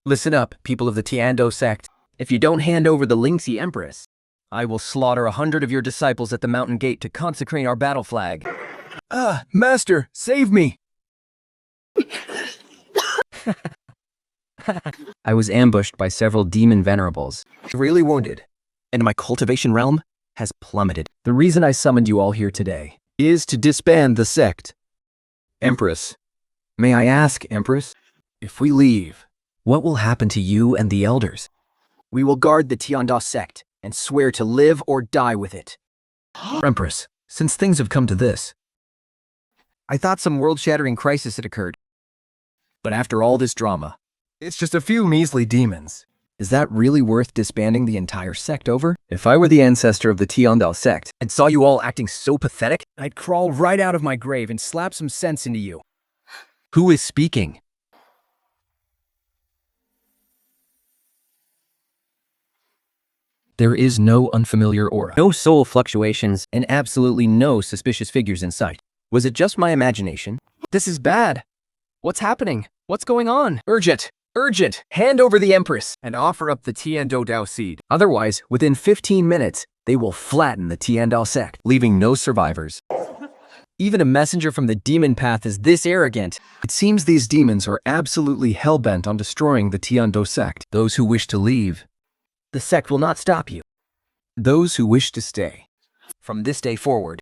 Listen up, people of the Tiando Sect. If you don't hand over the Lingxi Empress, I will slaughter 100 of your disciples at the mountain gate to consecrate our battle flag. Master, save me! I was ambushed by several demon venerables, really wounded, and my cultivation realm has plummeted. The reason I summoned you all here today is to disband the sect. Empress, may I ask, Empress, if we leave, what will happen to you and the elders? We will guard the Tiando Sect and swear to live or die with it. Empress, since things have come to this, I thought some world-shattering crisis had occurred. But after all this drama, It's just a few measly demons. is that really worth disbanding the entire sect over? If I were the ancestor of the Tiando Sect and saw you all acting so pathetic, I'd crawl right out of my grave and slap some sense into you. Who is speaking? There is no unfamiliar aura, no soul fluctuations, and absolutely no suspicious figures in sight. Was it just my imagination? This is bad. What's happening? What's going on? Urgent! Urgent! Hand over the Empress and offer up the Tiando Dao seed. Otherwise, within 15 minutes, they will flatten the Tiando Sect, leaving no survivors. Even a messenger from the demon path is this arrogant. It seems these demons are absolutely hell-bent on destroying the Tiando Sect. Those who wish to leave, the sect will not stop you. Those who wish to stay, from this day forward,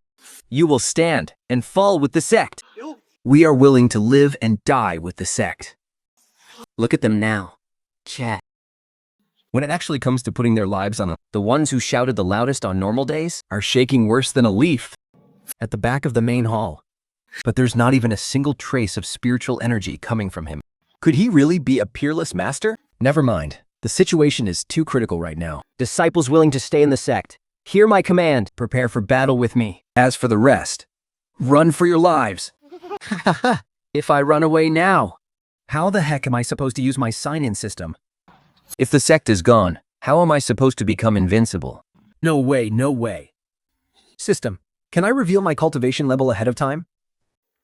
you will stand and fall with the sect. We are willing to live and die with the sect. Look at them now. Chat. When it actually comes to putting their lives on the ones who shouted the loudest on normal days are shaking worse than a leaf at the back of the main hall. But there's not even a single trace of spiritual energy coming from him. Could he really be a peerless master? Never mind. The situation is too critical right now. Disciples willing to stay in the sect, hear my command. Prepare for battle with me. As for the rest, run for your lives. If I run away now, how the heck am I supposed to use my sign-in system? If the sect is gone, how am I supposed to become invincible? No way, no way. System, can I reveal my cultivation level ahead of time?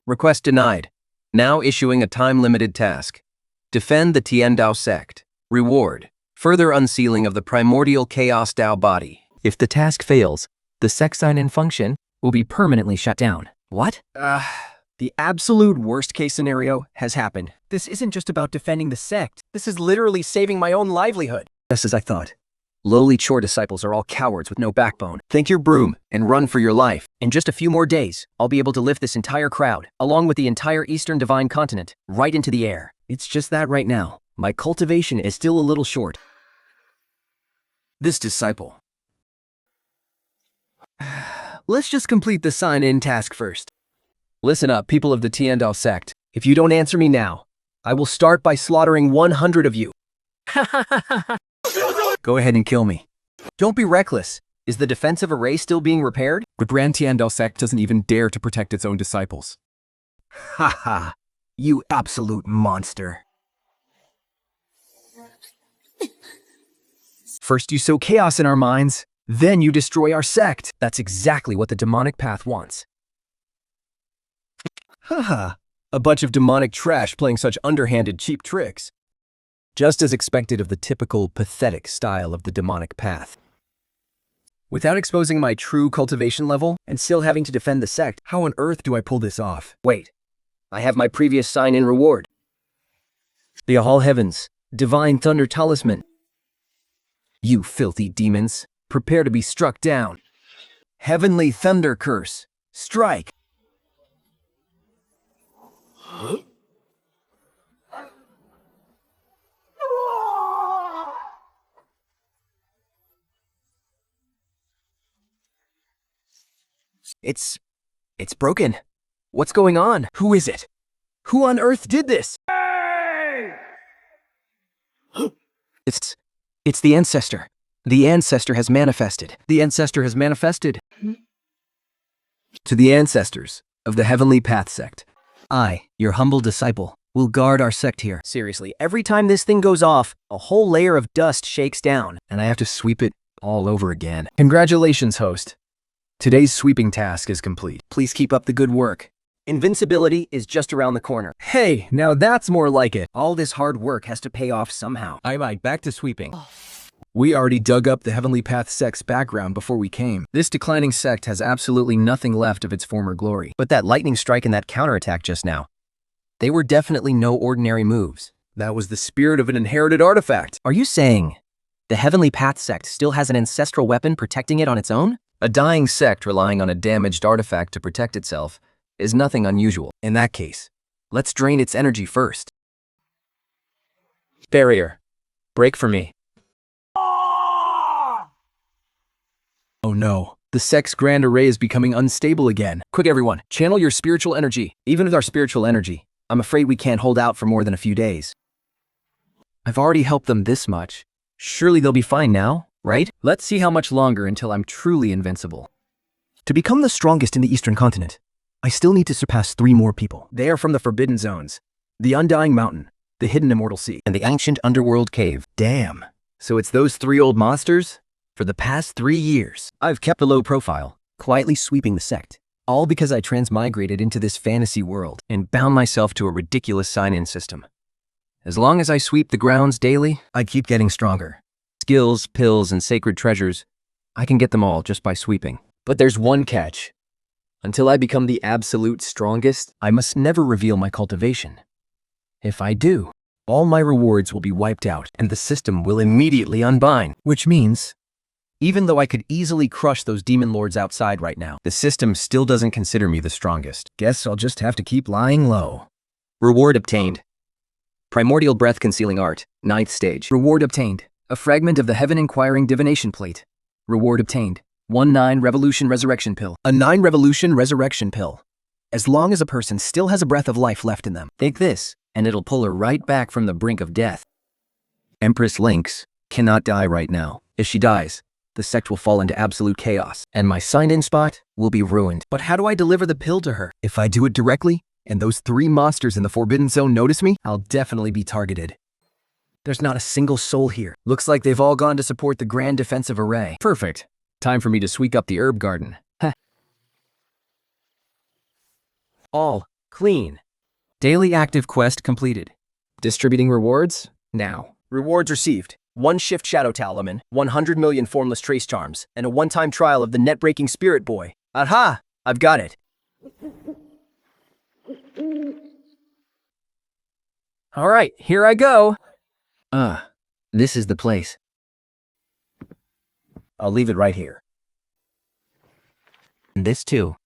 Request denied. Now issuing a time-limited task. Defend the Tiando Sect. Reward: further unsealing of the primordial chaos Dao body. If the task fails, the sect sign-in function will be permanently shut down. What? The absolute worst-case scenario has happened. This isn't just about defending the sect. This is literally saving my own livelihood. Just as I thought. Lowly chore disciples are all cowards with no backbone. Think your broom and run for your life. In just a few more days, I'll be able to lift this entire crowd, along with the entire Eastern Divine Continent, right into the air. It's just that right now, my cultivation is still a little short. This disciple. Let's just complete the sign-in task first. Listen up, people of the Tiando Sect. If you don't answer me now, I will start by slaughtering 100 of you. Go ahead and kill me. Don't be reckless. Is the defensive array still being repaired? The Grand Tiando Sect doesn't even dare to protect its own disciples. Haha, you absolute monster. First you sow chaos in our minds, then you destroy our sect. That's exactly what the demonic path wants. Haha, a bunch of demonic trash playing such underhanded, cheap tricks. Just as expected of the typical, pathetic style of the demonic path. Without exposing my true cultivation level and still having to defend the sect, how on earth do I pull this off? Wait, I have my previous sign-in reward. The All Heavens, Divine Thunder Talisman. You filthy demons, prepare to be struck down. Heavenly Thunder Curse, strike. It's broken. What's going on? Who is it? Who on earth did this? It's the ancestor. The ancestor has manifested. The ancestor has manifested. To the ancestors of the Heavenly Path Sect, I, your humble disciple, will guard our sect here. Seriously, every time this thing goes off, a whole layer of dust shakes down, and I have to sweep it all over again. Congratulations, host. Today's sweeping task is complete. Please keep up the good work, Invincibility is just around the corner. Hey, now that's more like it. All this hard work has to pay off somehow. Alright, back to sweeping. We already dug up the Heavenly Path sect's background before we came. This declining sect has absolutely nothing left of its former glory. But that lightning strike and that counterattack just now, they were definitely no ordinary moves. That was the spirit of an inherited artifact. Are you saying the Heavenly Path sect still has an ancestral weapon protecting it on its own? A dying sect relying on a damaged artifact to protect itself is nothing unusual. In that case, let's drain its energy first. Barrier, break for me. Oh no, the sect's grand array is becoming unstable again. Quick everyone, channel your spiritual energy. Even with our spiritual energy, I'm afraid we can't hold out for more than a few days. I've already helped them this much. Surely they'll be fine now, right? Let's see how much longer until I'm truly invincible. To become the strongest in the Eastern continent, I still need to surpass 3 more people. They are from the Forbidden Zones, the Undying Mountain, the Hidden Immortal Sea, And the ancient underworld cave. Damn. So it's those 3 old monsters? For the past 3 years, I've kept a low profile, quietly sweeping the sect. All because I transmigrated into this fantasy world and bound myself to a ridiculous sign-in system. As long as I sweep the grounds daily, I keep getting stronger. Skills, pills, and sacred treasures, I can get them all just by sweeping. But there's one catch. Until I become the absolute strongest, I must never reveal my cultivation. If I do, all my rewards will be wiped out and the system will immediately unbind. Which means, even though I could easily crush those demon lords outside right now, the system still doesn't consider me the strongest. Guess I'll just have to keep lying low. Reward obtained. Primordial breath concealing art, 9th stage. Reward obtained. A fragment of the Heaven Inquiring Divination Plate. Reward obtained. 1-9 Revolution Resurrection Pill. A 9 Revolution Resurrection Pill. As long as a person still has a breath of life left in them. Take this, and it'll pull her right back from the brink of death. Empress Lynx cannot die right now. If she dies, the sect will fall into absolute chaos, and my sign-in spot will be ruined. But how do I deliver the pill to her? If I do it directly, and those 3 monsters in the Forbidden Zone notice me, I'll definitely be targeted. There's not a single soul here. Looks like they've all gone to support the Grand Defensive Array. Perfect. Time for me to sweep up the herb garden. All clean. Daily active quest completed. Distributing rewards now. Rewards received. 1 shift shadow talisman, 100 million formless trace charms, and a one-time trial of the net-breaking spirit boy. Aha! I've got it. All right, here I go. This is the place. I'll leave it right here. And this too.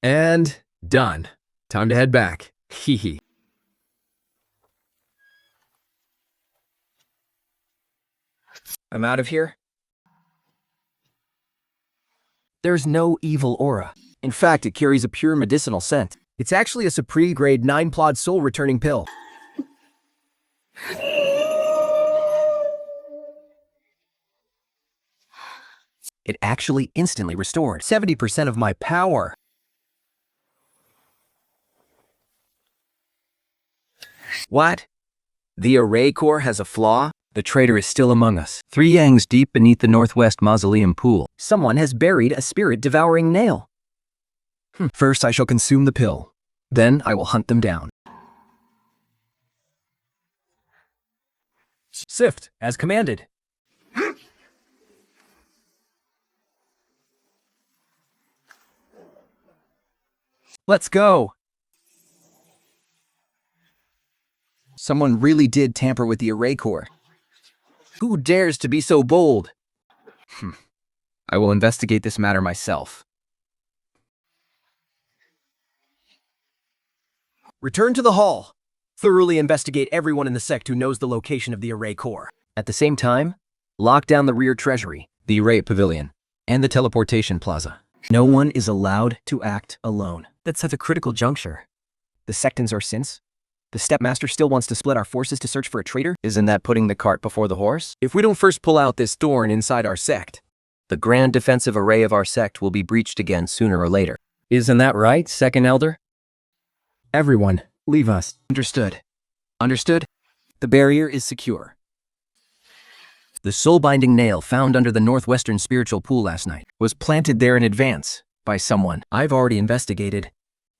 And done. Time to head back. Hee hee. I'm out of here. There's no evil aura. In fact, it carries a pure medicinal scent. It's actually a Supreme Grade 9 Plod Soul Returning Pill. It actually instantly restored 70% of my power. What? The array core has a flaw? The traitor is still among us. 3 yangs deep beneath the northwest mausoleum pool. Someone has buried a spirit-devouring nail. First, I shall consume the pill. Then, I will hunt them down. Sift, as commanded. Let's go! Someone really did tamper with the array core. Who dares to be so bold? I will investigate this matter myself. Return to the hall. Thoroughly investigate everyone in the sect who knows the location of the array core. At the same time, lock down the rear treasury, The array pavilion, and the teleportation plaza. No one is allowed to act alone. That's at a critical juncture. The sectons are since. The stepmaster still wants to split our forces to search for a traitor? Isn't that putting the cart before the horse? If we don't first pull out this thorn inside our sect, The grand defensive array of our sect will be breached again sooner or later. isn't that right, Second Elder? Everyone, leave us. Understood. Understood? The barrier is secure. The soul-binding nail found under the northwestern spiritual pool last night was planted there in advance by someone. I've already investigated.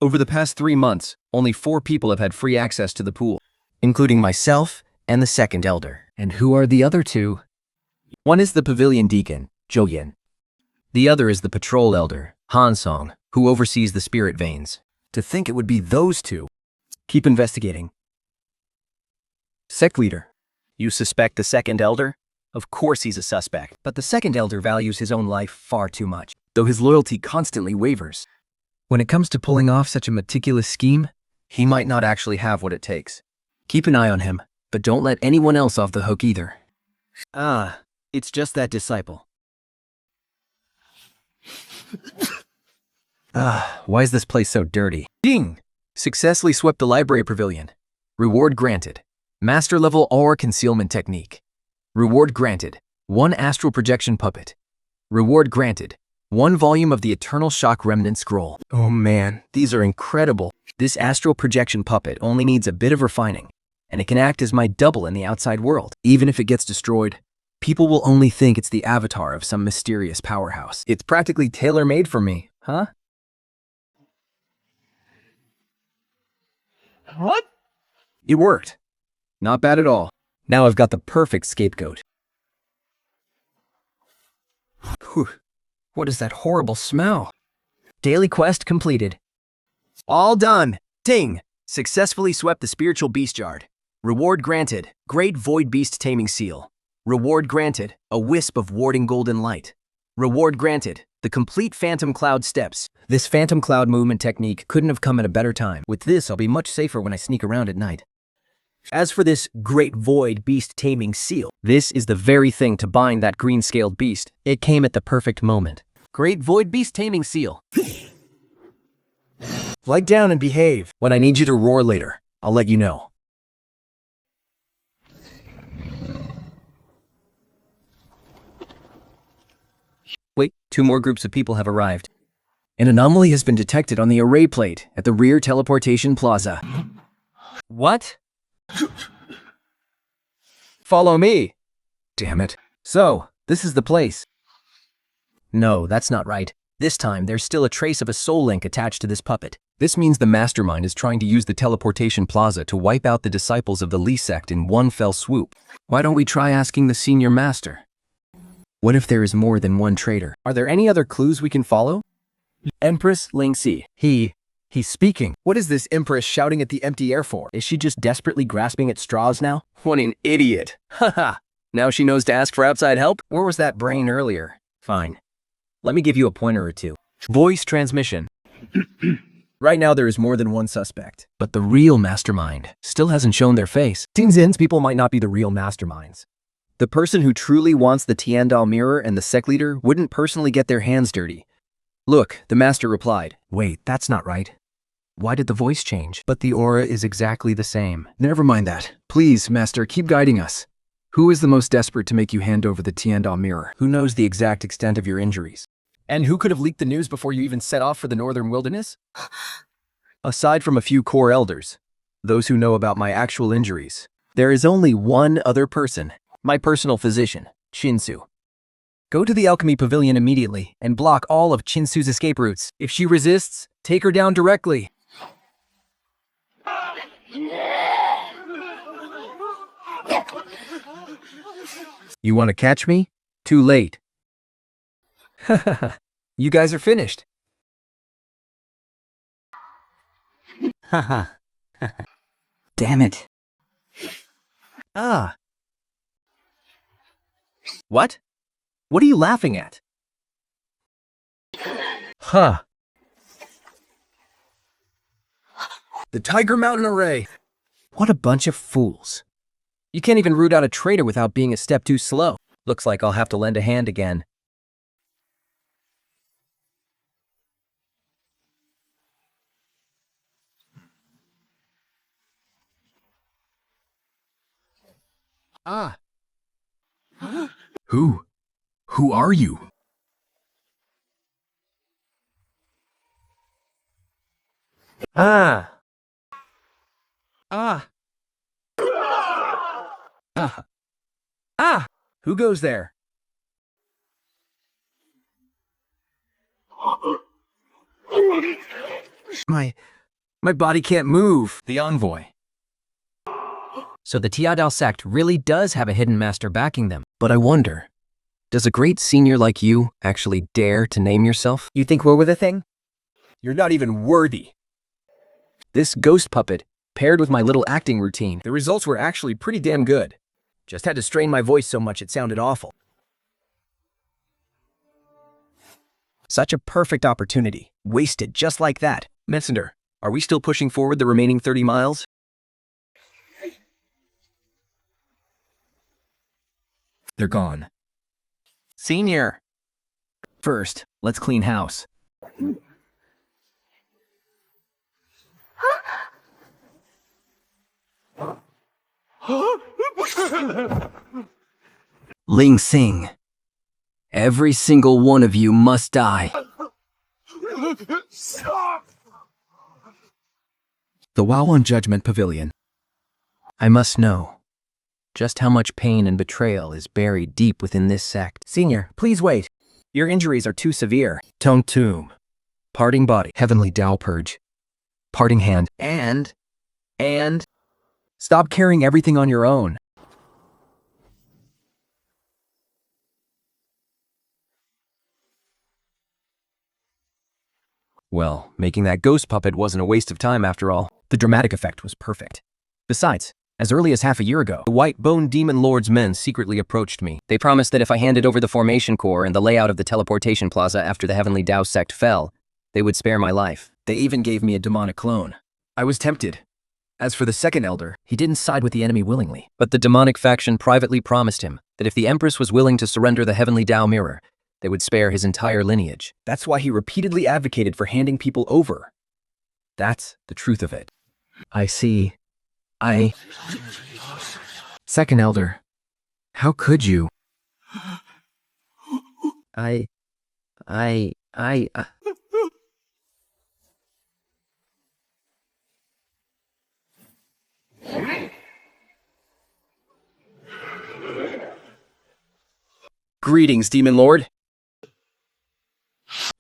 Over the past 3 months, only 4 people have had free access to the pool. including myself and the second elder. And who are the other 2? One is the pavilion deacon, Zhou Yin. The other is the patrol elder, Han Song, who oversees the spirit veins. To think it would be those 2. Keep investigating. Sect leader. You suspect the second elder? Of course he's a suspect. But the second elder values his own life far too much, though his loyalty constantly wavers. When it comes to pulling off such a meticulous scheme, He might not actually have what it takes. keep an eye on him, but don't let anyone else off the hook either. Ah, it's just that disciple. Why is this place so dirty? Ding! Successfully swept the library pavilion. Reward granted. Master level aura concealment technique. Reward granted. 1 astral projection puppet. Reward granted. 1 volume of the Eternal Shock Remnant Scroll. Oh man, these are incredible. This astral projection puppet only needs a bit of refining, and it can act as my double in the outside world. Even if it gets destroyed, people will only think it's the avatar of some mysterious powerhouse. It's practically tailor-made for me, huh? What? It worked. Not bad at all. Now I've got the perfect scapegoat. Whew. What is that horrible smell? Daily quest completed. All done. Ding! Successfully swept the spiritual beast yard. Reward granted. Great void beast taming seal. Reward granted. A wisp of warding golden light. Reward granted. The complete phantom cloud steps. This phantom cloud movement technique couldn't have come at a better time. With this, I'll be much safer when I sneak around at night. As for this great void beast taming seal, This is the very thing to bind that green-scaled beast. It came at the perfect moment. great void beast taming seal. Lie down and behave. When I need you to roar later, I'll let you know. Wait, 2 more groups of people have arrived. An anomaly has been detected on the array plate at the rear teleportation plaza. What? Follow me. Damn it. So, this is the place. No, that's not right. This time, there's still a trace of a soul link attached to this puppet. This means the mastermind is trying to use the teleportation plaza to wipe out the disciples of the Li sect in one fell swoop. Why don't we try asking the senior master? What if there is more than one traitor? Are there any other clues we can follow? Empress Lingxi. He's speaking. What is this Empress shouting at the empty air for? Is she just desperately grasping at straws now? What an idiot. Haha. Now she knows to ask for outside help? Where was that brain earlier? Fine. Let me give you a pointer or 2. Voice transmission. Right now there is more than one suspect. But the real mastermind still hasn't shown their face. Tinzin's people might not be the real masterminds. The person who truly wants the Tiandao mirror and the sect leader wouldn't personally get their hands dirty. Look, the master replied. Wait, that's not right. Why did the voice change? But the aura is exactly the same. Never mind that. Please, Master, keep guiding us. Who is the most desperate to make you hand over the Tiandao mirror? Who knows the exact extent of your injuries? And who could have leaked the news before you even set off for the northern wilderness? Aside from a few core elders, those who know about my actual injuries, there is only one other person, my personal physician, Chinsu. Go to the alchemy pavilion immediately and block all of Chinsu's escape routes. If she resists, take her down directly. You want to catch me? Too late. You guys are finished. Haha. Damn it. Ah. What? What are you laughing at? Huh. The Tiger Mountain Array. What a bunch of fools. You can't even root out a traitor without being a step too slow. Looks like I'll have to lend a hand again. Ah. Who? Who are you? Ah. Ah. Ah. Ah. Who goes there? My body can't move. The envoy. So the Dao Sect really does have a hidden master backing them. But I wonder, does a great senior like you actually dare to name yourself? You think we're with a thing? You're not even worthy. This ghost puppet, paired with my little acting routine, The results were actually pretty damn good. Just had to strain my voice so much it sounded awful. Such a perfect opportunity. Wasted just like that. Messenger, are we still pushing forward the remaining 30 miles? They're gone. Senior. First, let's clean house. Ling Sing, every single one of you must die. The Wawan Judgment Pavilion. I must know just how much pain and betrayal is buried deep within this sect. Senior, please wait. Your injuries are too severe. Tone Tomb, Parting Body, Heavenly Dao Purge. Parting Hand, And stop carrying everything on your own. Well, making that ghost puppet wasn't a waste of time after all. the dramatic effect was perfect. Besides, as early as half a year ago, The White Bone Demon Lord's men secretly approached me. They promised that if I handed over the formation core and the layout of the teleportation plaza after the Heavenly Dao Sect fell, they would spare my life. they even gave me a demonic clone. I was tempted. As for the second elder, He didn't side with the enemy willingly. But the demonic faction privately promised him that if the Empress was willing to surrender the Heavenly Dao Mirror, they would spare his entire lineage. That's why he repeatedly advocated for handing people over. That's the truth of it. I see. Second elder, how could you? I Greetings, Demon Lord.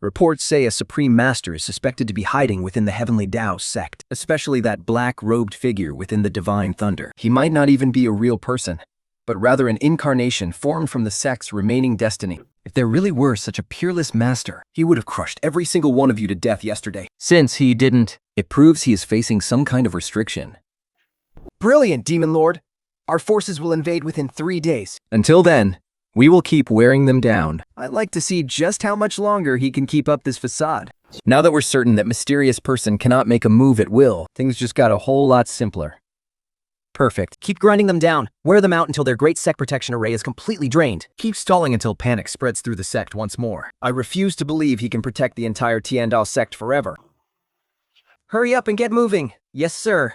Reports say a Supreme Master is suspected to be hiding within the Heavenly Dao Sect, especially that black-robed figure within the Divine Thunder. He might not even be a real person, but rather an incarnation formed from the sect's remaining destiny. If there really were such a peerless master, he would have crushed every single one of you to death yesterday. Since he didn't, it proves he is facing some kind of restriction. Brilliant, Demon Lord! Our forces will invade within 3 days. Until then, we will keep wearing them down. I'd like to see just how much longer he can keep up this facade. Now that we're certain that mysterious person cannot make a move at will, things just got a whole lot simpler. Perfect. Keep grinding them down. Wear them out until their great sect protection array is completely drained. Keep stalling until panic spreads through the sect once more. I refuse to believe he can protect the entire Tiandao sect forever. Hurry up and get moving. Yes, sir.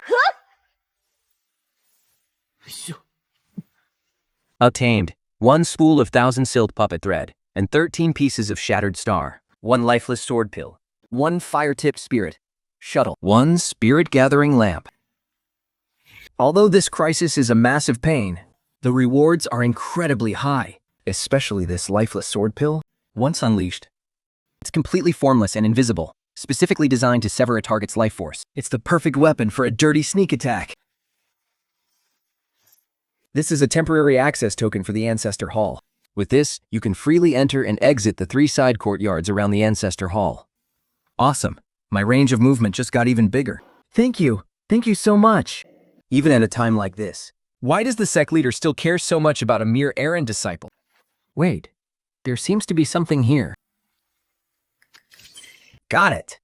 Obtained 1 spool of 1,000 silk puppet thread and 13 pieces of shattered star, 1 lifeless sword pill, 1 fire-tipped spirit, shuttle, 1 spirit-gathering lamp. Although this crisis is a massive pain, the rewards are incredibly high. Especially this lifeless sword pill. Once unleashed, it's completely formless and invisible, specifically designed to sever a target's life force. It's the perfect weapon for a dirty sneak attack. This is a temporary access token for the Ancestor Hall. With this, you can freely enter and exit the 3 side courtyards around the Ancestor Hall. Awesome. My range of movement just got even bigger. Thank you. Thank you so much. Even at a time like this. Why does the sect leader still care so much about a mere errand disciple? Wait, there seems to be something here. Got it.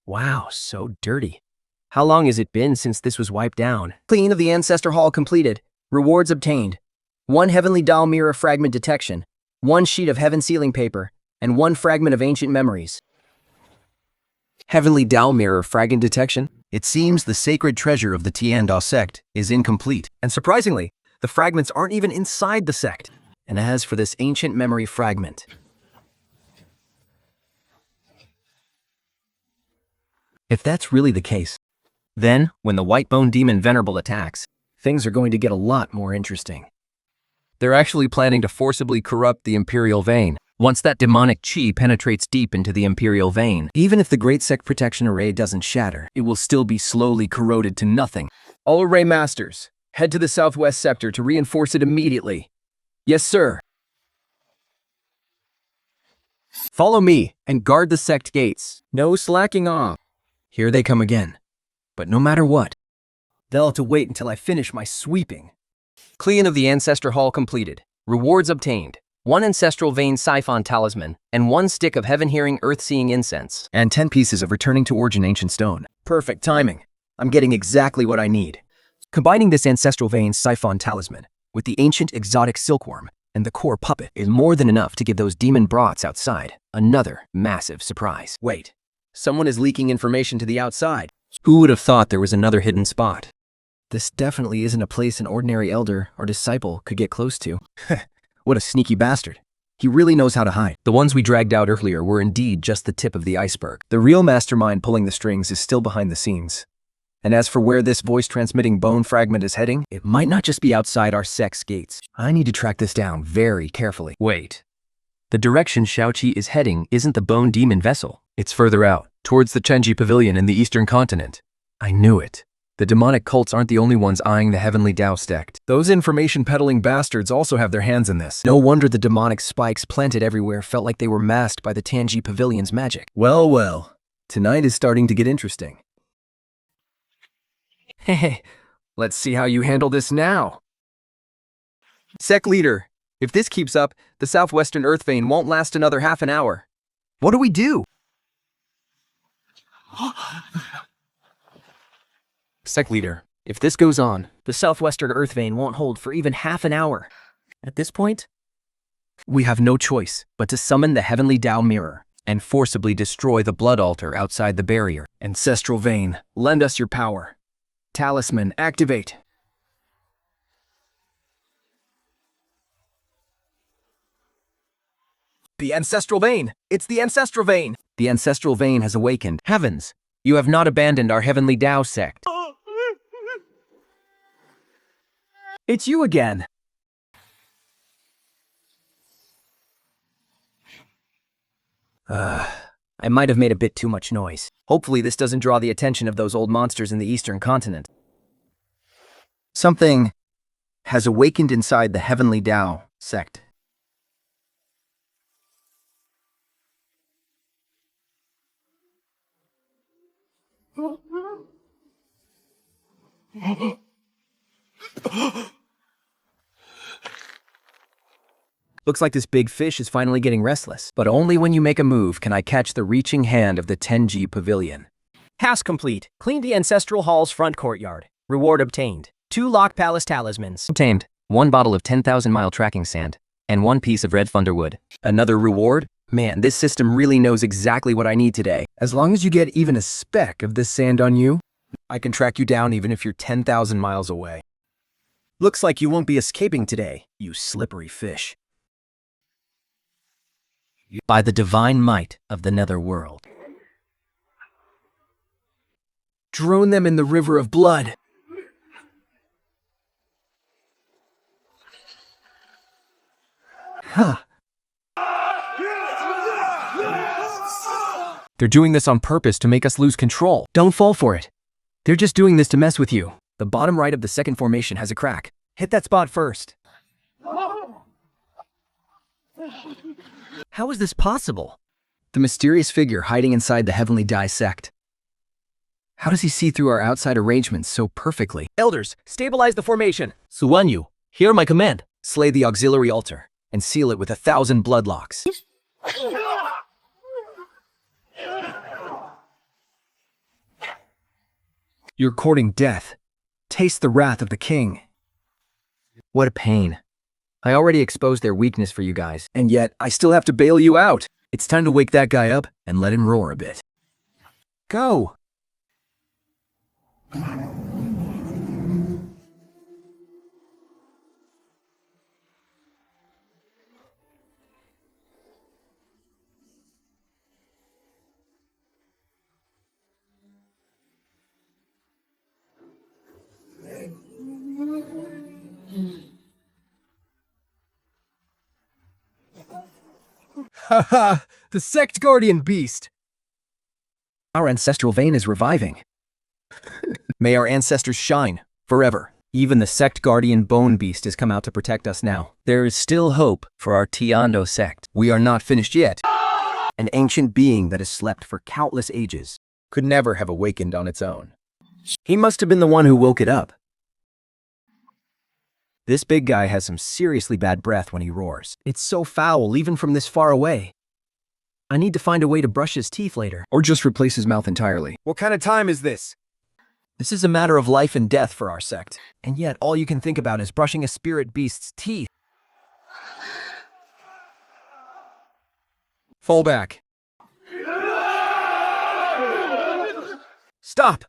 Wow, so dirty. How long has it been since this was wiped down? Clean of the Ancestor Hall completed. Rewards obtained. 1 Heavenly Dao Mirror fragment detection, 1 sheet of Heaven sealing paper, and 1 fragment of ancient memories. Heavenly Dao Mirror fragment detection? It seems the sacred treasure of the Tiandao sect is incomplete. And surprisingly, the fragments aren't even inside the sect. And as for this ancient memory fragment, if that's really the case, then when the White Bone Demon Venerable attacks, things are going to get a lot more interesting. They're actually planning to forcibly corrupt the Imperial Vein. Once that demonic chi penetrates deep into the Imperial vein, Even if the Great Sect Protection Array doesn't shatter, it will still be slowly corroded to nothing. All Array Masters, head to the southwest sector to reinforce it immediately. Yes, sir. Follow me and guard the sect gates. No slacking off. Here they come again. But no matter what, they'll have to wait until I finish my sweeping. Clean of the Ancestor Hall completed. Rewards obtained. 1 Ancestral Vein Siphon Talisman, and 1 stick of Heaven-Hearing Earth-Seeing Incense. And 10 pieces of Returning to Origin Ancient Stone. Perfect timing. I'm getting exactly what I need. Combining this Ancestral Vein Siphon Talisman with the ancient exotic silkworm and the core puppet is more than enough to give those demon brats outside another massive surprise. Wait, someone is leaking information to the outside. Who would have thought there was another hidden spot? This definitely isn't a place an ordinary elder or disciple could get close to. What a sneaky bastard. He really knows how to hide. The ones we dragged out earlier were indeed just the tip of the iceberg. The real mastermind pulling the strings is still behind the scenes. And as for where this voice-transmitting bone fragment is heading, it might not just be outside our sect's gates. I need to track this down very carefully. Wait. The direction Shaoqi is heading isn't the Bone Demon vessel. It's further out, towards the Chenji Pavilion in the Eastern Continent. I knew it. The demonic cults aren't the only ones eyeing the Heavenly Dao Sect. Those information-peddling bastards also have their hands in this. No wonder the demonic spikes planted everywhere felt like they were masked by the Chenji Pavilion's magic. Well, well. Tonight is starting to get interesting. Hey, let's see how you handle this now. Sec leader, if this keeps up, the southwestern Earth vein won't last another half an hour. What do we do? Sec leader, if this goes on, the southwestern Earth vein won't hold for even half an hour. At this point, we have no choice but to summon the Heavenly Dao Mirror and forcibly destroy the blood altar outside the barrier. Ancestral vein, lend us your power. Talisman, activate. The Ancestral Vein! It's the Ancestral Vein! The Ancestral Vein has awakened. Heavens, you have not abandoned our Heavenly Dao Sect. It's you again! I might have made a bit too much noise. Hopefully this doesn't draw the attention of those old monsters in the Eastern Continent. Something has awakened inside the Heavenly Dao Sect. Looks like this big fish is finally getting restless. But only when you make a move can I catch the reaching hand of the Tenji Pavilion. Task complete. Clean the Ancestral Hall's front courtyard. Reward obtained. 2 Lock Palace talismans. Obtained 1 bottle of 10,000-mile tracking sand and 1 piece of red thunderwood. Another reward? Man, this system really knows exactly what I need today. As long as you get even a speck of this sand on you, I can track you down even if you're 10,000 miles away. Looks like you won't be escaping today, you slippery fish. By the divine might of the netherworld. Drown them in the river of blood. Huh. They're doing this on purpose to make us lose control. Don't fall for it. They're just doing this to mess with you. The bottom right of the second formation has a crack. Hit that spot first. How is this possible? The mysterious figure hiding inside the Heavenly Dao Sect. How does he see through our outside arrangements so perfectly? Elders, stabilize the formation. Suwanyu, hear my command. Slay the auxiliary altar and seal it with 1,000 bloodlocks. You're courting death. Taste the wrath of the king. What a pain. I already exposed their weakness for you guys. And yet, I still have to bail you out. It's time to wake that guy up and let him roar a bit. Go! Haha, the Sect Guardian Beast. Our ancestral vein is reviving. May our ancestors shine forever. Even the Sect Guardian Bone Beast has come out to protect us now. There is still hope for our Tiando sect. We are not finished yet. An ancient being that has slept for countless ages could never have awakened on its own. He must have been the one who woke it up. This big guy has some seriously bad breath when he roars. It's so foul, even from this far away. I need to find a way to brush his teeth later. Or just replace his mouth entirely. What kind of time is this? This is a matter of life and death for our sect. And yet, all you can think about is brushing a spirit beast's teeth. Fall back. Stop!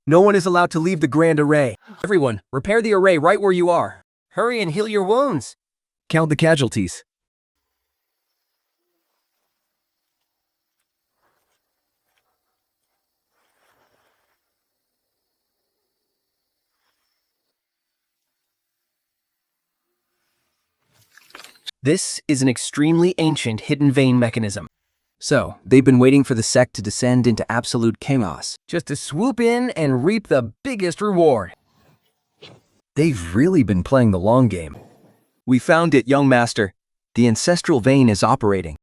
No one is allowed to leave the Grand Array. Everyone, repair the array right where you are. Hurry and heal your wounds. Count the casualties. This is an extremely ancient hidden vein mechanism. So, they've been waiting for the sect to descend into absolute chaos, just to swoop in and reap the biggest reward. They've really been playing the long game. We found it, young master. The ancestral vein is operating.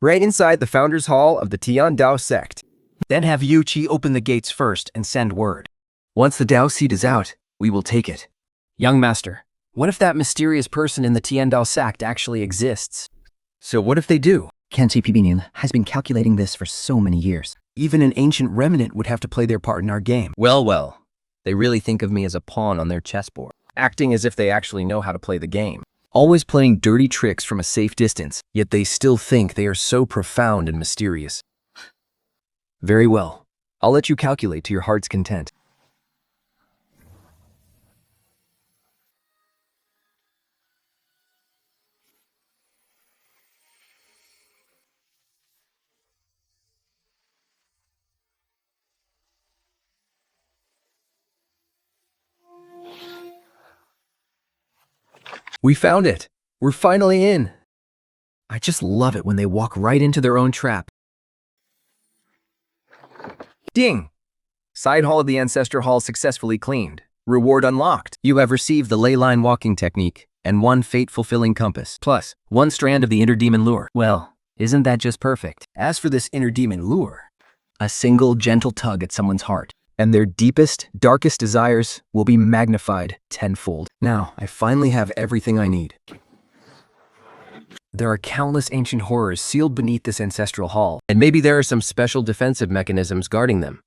Right inside the Founders Hall of the Dao Sect. Then have Yu Qi open the gates first and send word. Once the Dao seed is out, we will take it. Young master, what if that mysterious person in the Dao Sect actually exists? So what if they do? Kenshi Pibinin has been calculating this for so many years. Even an ancient remnant would have to play their part in our game. Well. They really think of me as a pawn on their chessboard, acting as if they actually know how to play the game. Always playing dirty tricks from a safe distance, yet they still think they are so profound and mysterious. Very well. I'll let you calculate to your heart's content. We found it. We're finally in. I just love it when they walk right into their own trap. Ding! Side hall of the Ancestor Hall successfully cleaned. Reward unlocked. You have received the ley line walking technique and 1 fate-fulfilling compass, plus 1 strand of the inner demon lure. Well, isn't that just perfect? As for this inner demon lure, a single gentle tug at someone's heart, and their deepest, darkest desires will be magnified tenfold. Now, I finally have everything I need. There are countless ancient horrors sealed beneath this ancestral hall, And maybe there are some special defensive mechanisms guarding them.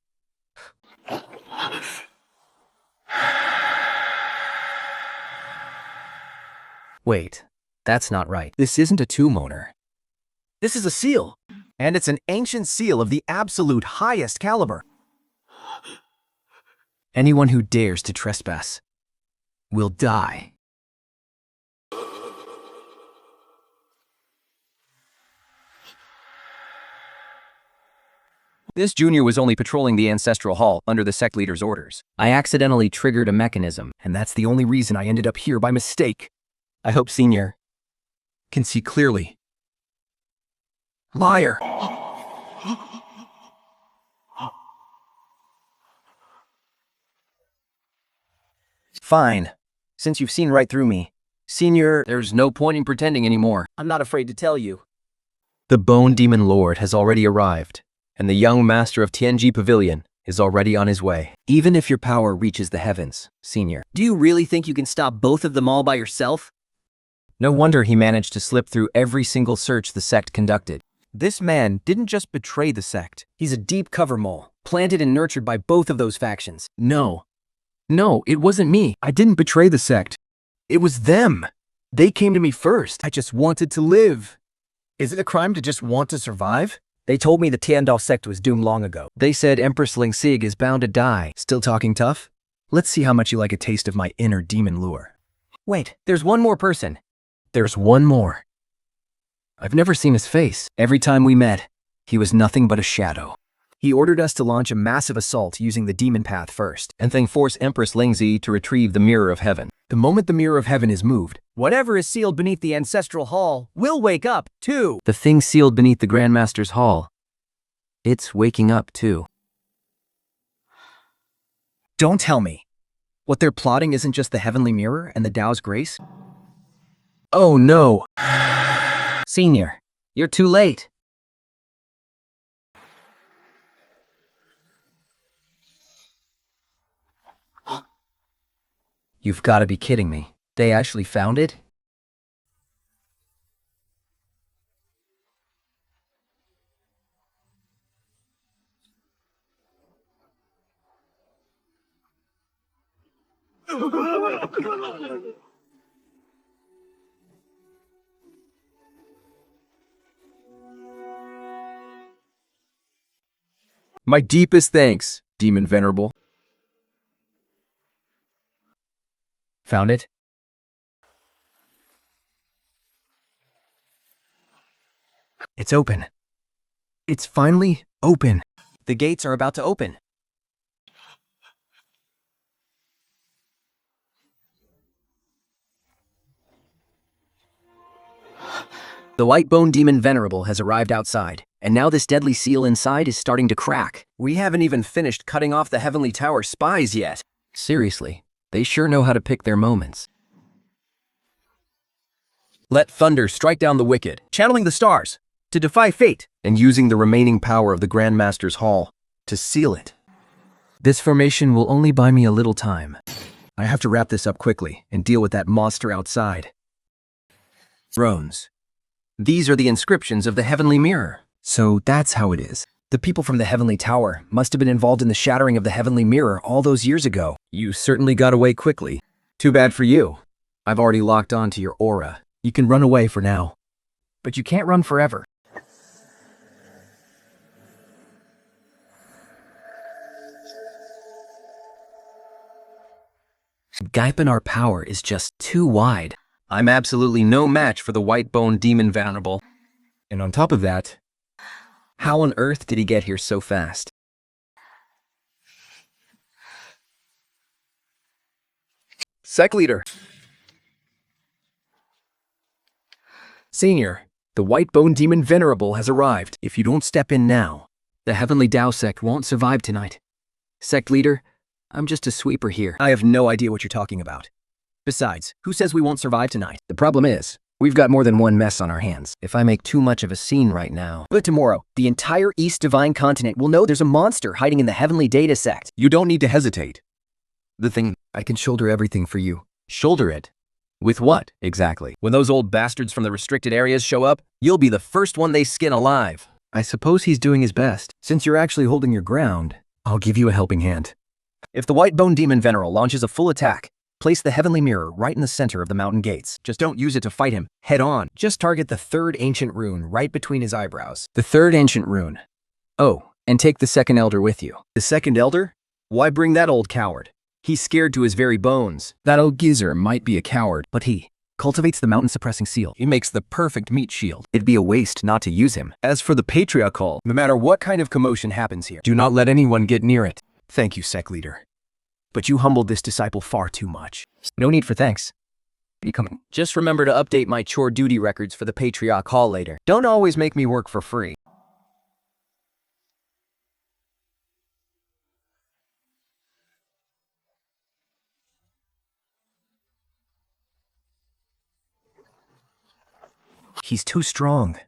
Wait, that's not right. This isn't a tomb owner. This is a seal, and it's an ancient seal of the absolute highest caliber. Anyone who dares to trespass will die. This junior was only patrolling the ancestral hall under the sect leader's orders. I accidentally triggered a mechanism. And that's the only reason I ended up here by mistake. I hope Senior can see clearly. Liar! Fine. Since you've seen right through me, Senior, there's no point in pretending anymore. I'm not afraid to tell you. The Bone Demon Lord has already arrived, and the young master of Tianji Pavilion is already on his way. Even if your power reaches the heavens, Senior. Do you really think you can stop both of them all by yourself? No wonder he managed to slip through every single search the sect conducted. This man didn't just betray the sect. He's a deep cover mole, planted and nurtured by both of those factions. No, it wasn't me. I didn't betray the sect. It was them. They came to me first. I just wanted to live. Is it a crime to just want to survive? They told me the Tiandao sect was doomed long ago. They said Empress Ling Sig is bound to die. Still talking tough? Let's see how much you like a taste of my inner demon lure. Wait, there's one more person. There's one more. I've never seen his face. Every time we met, he was nothing but a shadow. He ordered us to launch a massive assault using the demon path first. And then force Empress Lingzi to retrieve the Mirror of Heaven. The moment the Mirror of Heaven is moved, Whatever is sealed beneath the ancestral hall will wake up, too. The thing sealed beneath the Grandmaster's hall. It's waking up, too. don't tell me. What they're plotting isn't just the Heavenly Mirror and the Dao's grace? Oh no! Senior, you're too late. You've got to be kidding me. They actually found it? My deepest thanks, Demon Venerable. Found it? It's open. It's finally open. The gates are about to open. The White Bone Demon Venerable has arrived outside, and now this deadly seal inside is starting to crack. We haven't even finished cutting off the Heavenly Tower spies yet. Seriously, they sure know how to pick their moments. Let thunder strike down the wicked, Channeling the stars to defy fate. and using the remaining power of the Grandmaster's Hall to seal it. This formation will only buy me a little time. I have to wrap this up quickly and deal with that monster outside. Thrones. These are the inscriptions of the Heavenly Mirror. So that's how it is. The people from the Heavenly Tower must have been involved in the shattering of the Heavenly Mirror all those years ago. You certainly got away quickly. Too bad for you. I've already locked on to your aura. You can run away for now, but you can't run forever. The gap in our power is just too wide. I'm absolutely no match for the White Bone Demon Venerable. And on top of that, How on earth did he get here so fast? Sec Leader. Senior, the White Bone Demon Venerable has arrived. If you don't step in now, The Heavenly Dao Sect won't survive tonight. Sect Leader, I'm just a sweeper here. I have no idea what you're talking about. Besides, who says we won't survive tonight? The problem is, we've got more than one mess on our hands. If I make too much of a scene right now... But tomorrow, the entire East Divine Continent will know there's a monster hiding in the Heavenly Data Sect. You don't need to hesitate. The thing, I can shoulder everything for you. shoulder it. With what, exactly? When those old bastards from the restricted areas show up, you'll be the first one they skin alive. I suppose he's doing his best. Since you're actually holding your ground, I'll give you a helping hand. If the White Bone Demon Venerable launches a full attack, place the Heavenly Mirror right in the center of the mountain gates. Just don't use it to fight him head on. Just target the third ancient rune right between his eyebrows. The third ancient rune. Oh, and take the second elder with you. The second elder? Why bring that old coward? He's scared to his very bones. That old geezer might be a coward, but he cultivates the mountain-suppressing seal. He makes the perfect meat shield. It'd be a waste not to use him. As for the patriarchal, no matter what kind of commotion happens here, Do not let anyone get near it. thank you, Sec Leader. But you humbled this disciple far too much. No need for thanks. Be coming. Just remember to update my chore duty records for the Patriarch Hall later. Don't always make me work for free. He's too strong.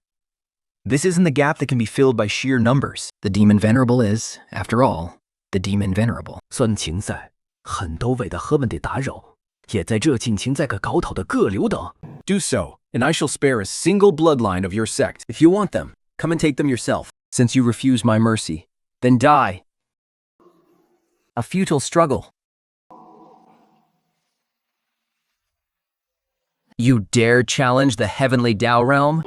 This isn't the gap that can be filled by sheer numbers. The Demon Venerable is, after all, the Demon Venerable. 算情在，很多位的和们的打扰，也在这尽情在个搞讨的各流等。Do so, and I shall spare a single bloodline of your sect. If you want them, come and take them yourself. Since you refuse my mercy, Then die. A futile struggle. You dare challenge the Heavenly Dao realm?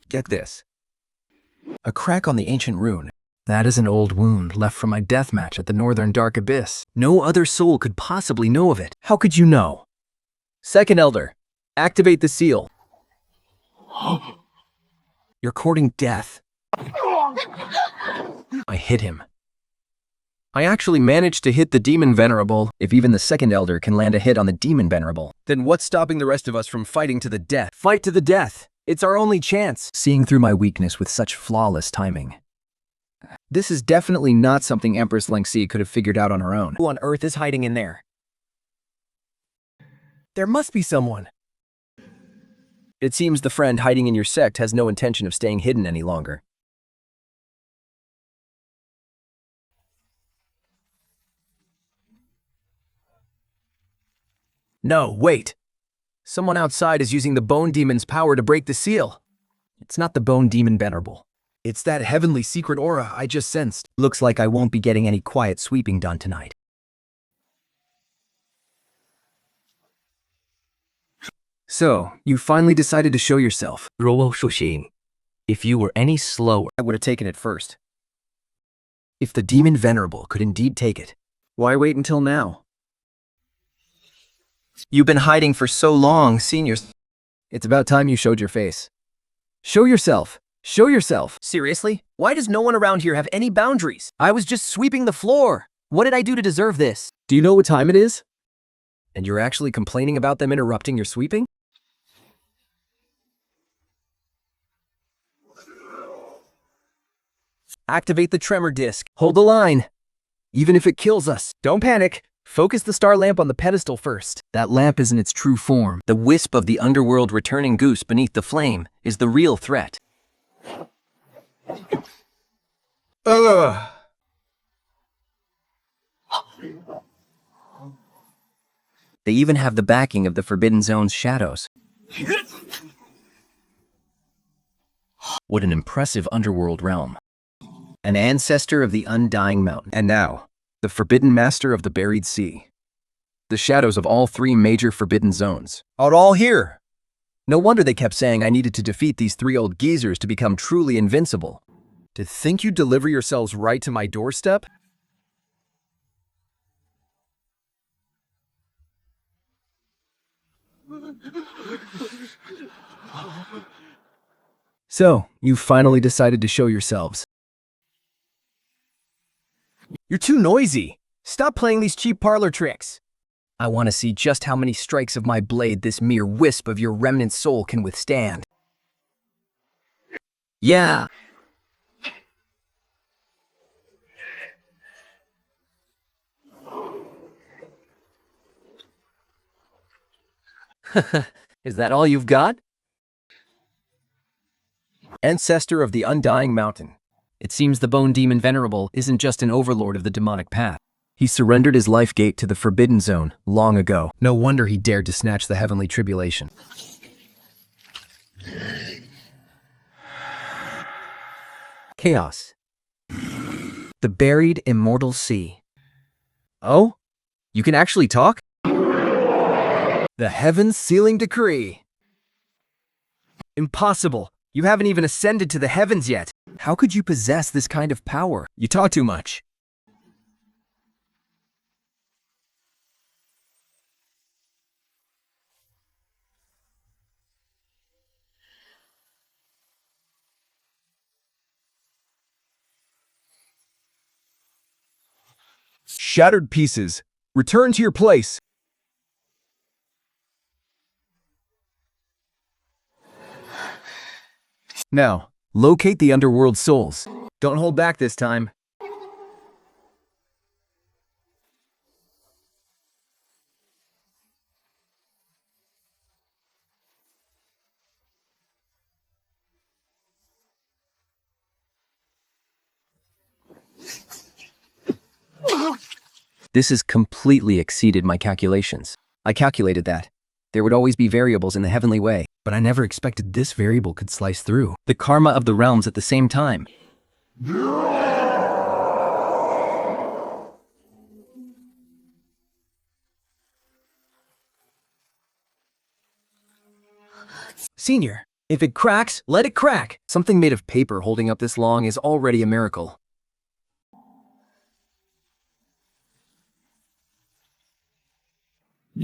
get this. A crack on the ancient rune. That is an old wound left from my death match at the Northern Dark Abyss. No other soul could possibly know of it. How could you know? Second Elder, activate the seal. You're courting death. I hit him. I actually managed to hit the demon venerable. If even the second elder can land a hit on the demon venerable, Then what's stopping the rest of us from fighting to the death? Fight to the death. It's our only chance. seeing through my weakness with such flawless timing. This is definitely not something Empress Lengxi could have figured out on her own. Who on earth is hiding in there? There must be someone. It seems the friend hiding in your sect has no intention of staying hidden any longer. No, wait. Someone outside is using the Bone Demon's power to break the seal. It's not the Bone Demon Venerable. It's that heavenly secret aura I just sensed. Looks like I won't be getting any quiet sweeping done tonight. So, you finally decided to show yourself. If you were any slower, I would have taken it first. If the Demon Venerable could indeed take it, Why wait until now? you've been hiding for so long, seniors. It's about time you showed your face. Show yourself. Show yourself. Seriously? Why does no one around here have any boundaries? I was just sweeping the floor. What did I do to deserve this? Do you know what time it is? And you're actually complaining about them interrupting your sweeping? activate the tremor disc. Hold the line. Even if it kills us, Don't panic. Focus the star lamp on the pedestal first. that lamp is in its true form. The wisp of the underworld returning goose beneath the flame is the real threat. They even have the backing of the Forbidden Zone's shadows. What an impressive underworld realm. An ancestor of the Undying Mountain. And now, the Forbidden Master of the Buried Sea. The shadows of all three major Forbidden Zones are all here. No wonder they kept saying I needed to defeat these three old geezers to become truly invincible. To think you'd deliver yourselves right to my doorstep? So, you finally decided to show yourselves. You're too noisy. Stop playing these cheap parlor tricks. I want to see just how many strikes of my blade this mere wisp of your remnant soul can withstand. Yeah. Is that all you've got? Ancestor of the Undying Mountain. It seems the Bone Demon Venerable isn't just an overlord of the demonic path. He surrendered his life gate to the Forbidden Zone long ago. No wonder he dared to snatch the heavenly tribulation. Chaos. The buried immortal sea. Oh? You can actually talk? The heavens sealing decree. Impossible. You haven't even ascended to the heavens yet. How could you possess this kind of power? You talk too much. Shattered pieces. Return to your place. Now, locate the underworld souls. Don't hold back this time. This has completely exceeded my calculations. I calculated that there would always be variables in the heavenly way, But I never expected this variable could slice through. the karma of the realms at the same time. Senior, if it cracks, let it crack. Something made of paper holding up this long is already a miracle.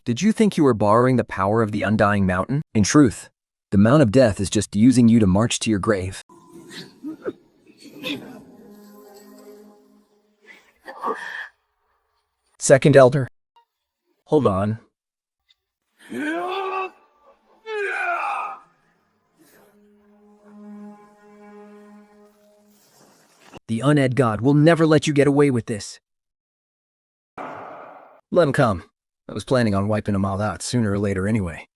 Did you think you were borrowing the power of the Undying Mountain? In truth, the Mount of Death is just using you to march to your grave. Second Elder. Hold on. The undead god will never let you get away with this. Let him come. I was planning on wiping him all out sooner or later anyway.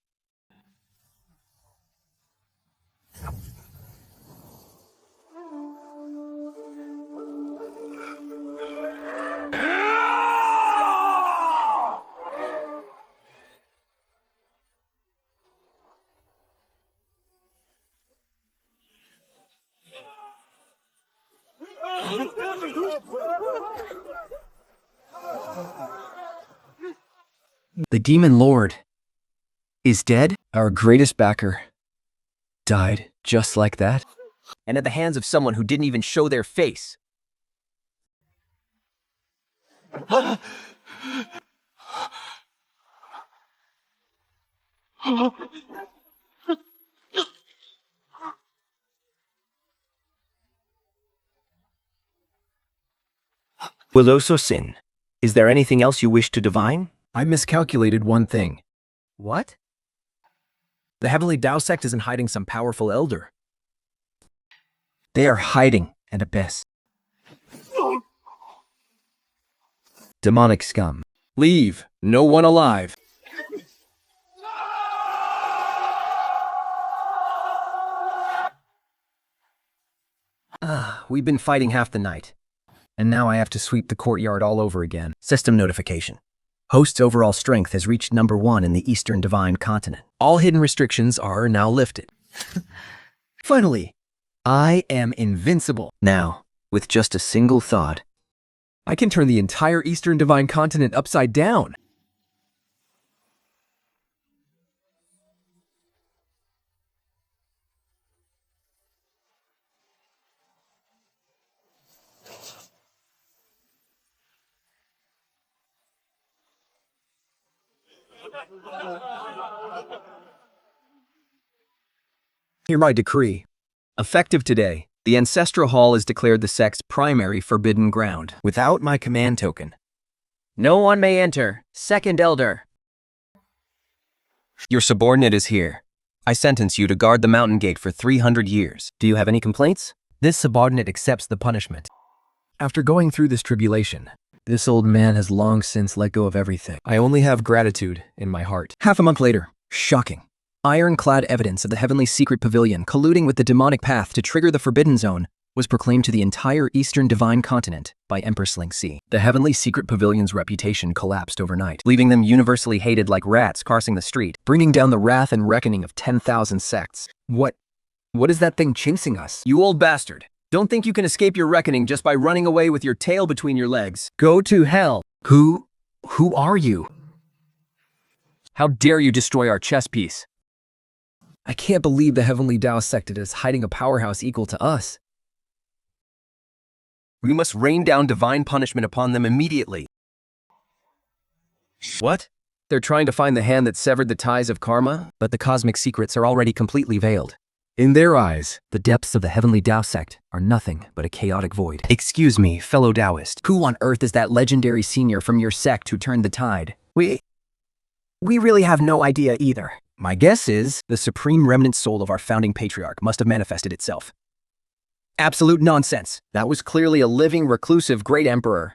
The Demon Lord is dead? Our greatest backer died just like that. And at the hands of someone who didn't even show their face. Will also sin. Is there anything else you wish to divine? I miscalculated one thing. What? The Heavenly Dao Sect isn't hiding some powerful elder. They are hiding an abyss. Demonic scum. Leave. No one alive. We've been fighting half the night. And now I have to sweep the courtyard all over again. System notification. Host's overall strength has reached #1 in the Eastern Divine Continent. All hidden restrictions are now lifted. Finally, I am invincible. Now, with just a single thought, I can turn the entire Eastern Divine Continent upside down. Hear my decree. Effective today, the Ancestral Hall is declared the sect's primary forbidden ground. Without my command token, No one may enter. Second Elder. Your subordinate is here. I sentence you to guard the mountain gate for 300 years. do you have any complaints? this subordinate accepts the punishment. After going through this tribulation, this old man has long since let go of everything. I only have gratitude in my heart. Half a month later, shocking. Ironclad evidence of the Heavenly Secret Pavilion colluding with the demonic path to trigger the Forbidden Zone was proclaimed to the entire Eastern Divine Continent by Empress Ling Si. The Heavenly Secret Pavilion's reputation collapsed overnight, leaving them universally hated like rats crossing the street, bringing down the wrath and reckoning of 10,000 sects. What is that thing chasing us? You old bastard. Don't think you can escape your reckoning just by running away with your tail between your legs. Go to hell. Who are you? How dare you destroy our chess piece? I can't believe the Heavenly Dao Sect is hiding a powerhouse equal to us. We must rain down divine punishment upon them immediately. What? They're trying to find the hand that severed the ties of karma? But the cosmic secrets are already completely veiled. In their eyes, The depths of the Heavenly Dao Sect are nothing but a chaotic void. Excuse me, fellow Taoist. Who on earth is that legendary senior from your sect who turned the tide? We really have no idea either. My guess is the supreme remnant soul of our founding patriarch must have manifested itself. Absolute nonsense. That was clearly a living, reclusive great emperor.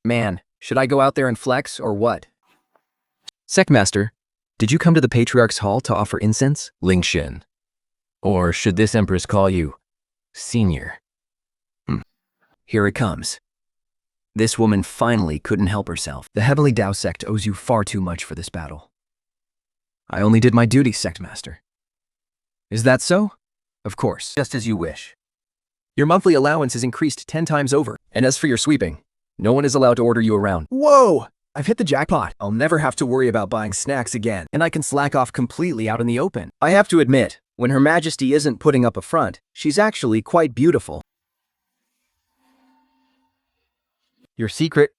man, should I go out there and flex or what? Sectmaster, did you come to the patriarch's hall to offer incense? Lin Chen. Or should this empress call you Senior? Here it comes. This woman finally couldn't help herself. The Heavenly Dao Sect owes you far too much for this battle. I only did my duty, Sectmaster. Is that so? Of course. Just as you wish. Your monthly allowance is increased 10 times over. And as for your sweeping, no one is allowed to order you around. Whoa! I've hit the jackpot. I'll never have to worry about buying snacks again, and I can slack off completely out in the open. I have to admit, when Her Majesty isn't putting up a front, she's actually quite beautiful. Your secret?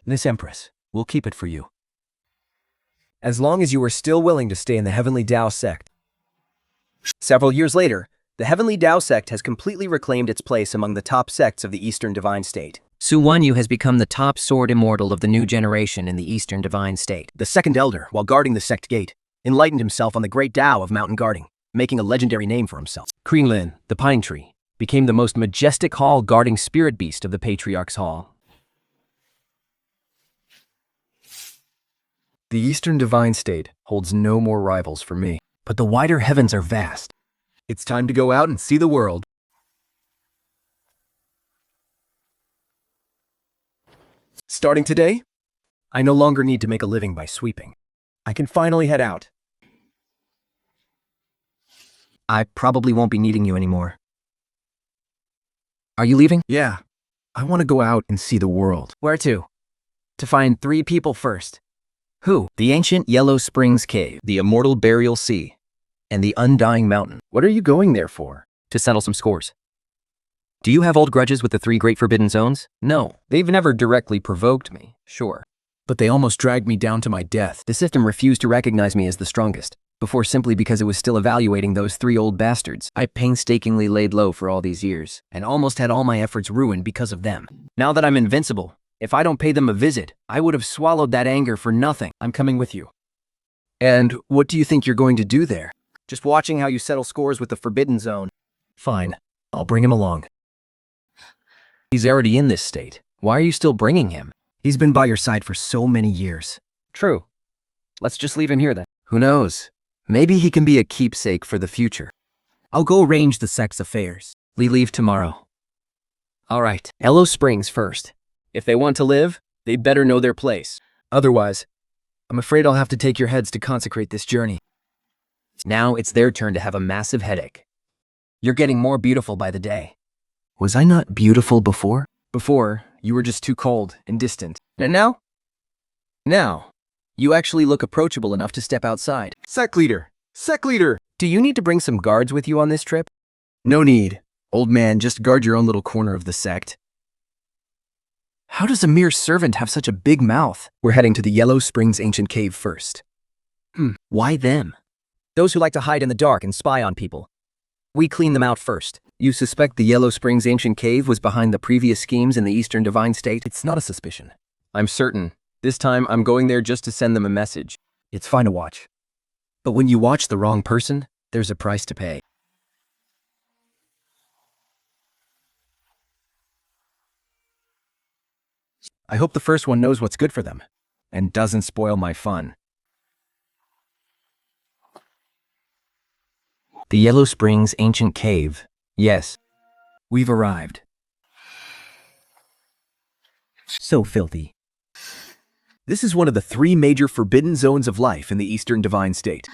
This Empress will keep it for you. As long as you are still willing to stay in the Heavenly Dao Sect. Several years later, The Heavenly Dao Sect has completely reclaimed its place among the top sects of the Eastern Divine State. Su Wanyu has become the top sword immortal of the new generation in the Eastern Divine State. The second elder, while guarding the sect gate, enlightened himself on the great Tao of mountain guarding, making a legendary name for himself. Lin, the pine tree, became the most majestic hall guarding spirit beast of the Patriarch's Hall. The Eastern Divine State holds no more rivals for me, but the wider heavens are vast. It's time to go out and see the world. Starting today, I no longer need to make a living by sweeping. I can finally head out. I probably won't be needing you anymore. Are you leaving? Yeah, I want to go out and see the world. Where to? To find 3 people first. Who? The ancient Yellow Springs Cave, the immortal Burial Sea, and the Undying Mountain. What are you going there for? To settle some scores. Do you have old grudges with the 3 Great Forbidden Zones? No, they've never directly provoked me, sure. But they almost dragged me down to my death. The system refused to recognize me as the strongest, before simply because it was still evaluating those 3 old bastards. I painstakingly laid low for all these years, and almost had all my efforts ruined because of them. Now that I'm invincible, if I don't pay them a visit, I would have swallowed that anger for nothing. I'm coming with you. And what do you think you're going to do there? Just watching how you settle scores with the Forbidden Zone. Fine, I'll bring him along. He's already in this state. Why are you still bringing him? He's been by your side for so many years. True. Let's just leave him here then. Who knows? Maybe he can be a keepsake for the future. I'll go arrange the sect's affairs. We leave tomorrow. All right, Yellow Springs first. If they want to live, they better know their place. Otherwise, I'm afraid I'll have to take your heads to consecrate this journey. Now it's their turn to have a massive headache. You're getting more beautiful by the day. Was I not beautiful before? Before, you were just too cold and distant. And now? Now, you actually look approachable enough to step outside. Sect leader! Sect leader! Do you need to bring some guards with you on this trip? No need. Old man, just guard your own little corner of the sect. How does a mere servant have such a big mouth? We're heading to the Yellow Springs Ancient Cave first. Why them? Those who like to hide in the dark and spy on people. We clean them out first. You suspect the Yellow Springs Ancient Cave was behind the previous schemes in the Eastern Divine State? It's not a suspicion. I'm certain. This time, I'm going there just to send them a message. It's fine to watch. But when you watch the wrong person, there's a price to pay. I hope the first one knows what's good for them, and doesn't spoil my fun. The Yellow Springs Ancient Cave. Yes, we've arrived. So filthy. This is one of the 3 major forbidden zones of life in the Eastern Divine State.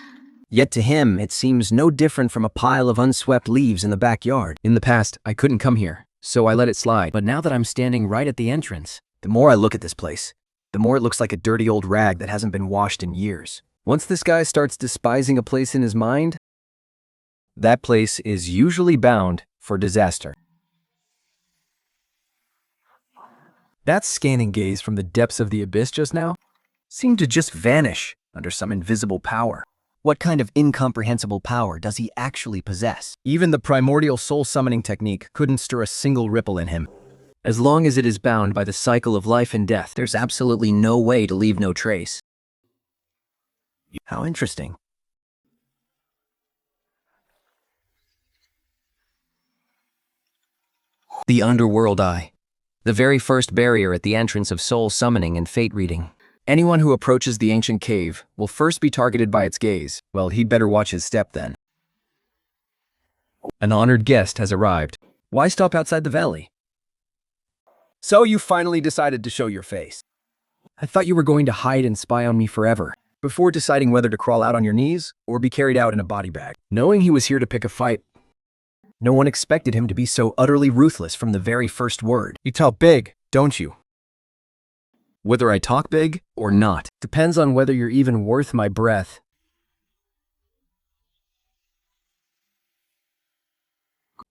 Yet to him, it seems no different from a pile of unswept leaves in the backyard. In the past, I couldn't come here, so I let it slide. But now that I'm standing right at the entrance, the more I look at this place, the more it looks like a dirty old rag that hasn't been washed in years. Once this guy starts despising a place in his mind, that place is usually bound for disaster. That scanning gaze from the depths of the abyss just now seemed to just vanish under some invisible power. What kind of incomprehensible power does he actually possess? Even the primordial soul summoning technique couldn't stir a single ripple in him. As long as it is bound by the cycle of life and death, there's absolutely no way to leave no trace. How interesting. The Underworld Eye. The very first barrier at the entrance of soul summoning and fate reading. Anyone who approaches the ancient cave will first be targeted by its gaze. Well, he'd better watch his step then. An honored guest has arrived. Why stop outside the valley? So you finally decided to show your face. I thought you were going to hide and spy on me forever, before deciding whether to crawl out on your knees or be carried out in a body bag. Knowing he was here to pick a fight, no one expected him to be so utterly ruthless from the very first word. You talk big, don't you? Whether I talk big or not depends on whether you're even worth my breath.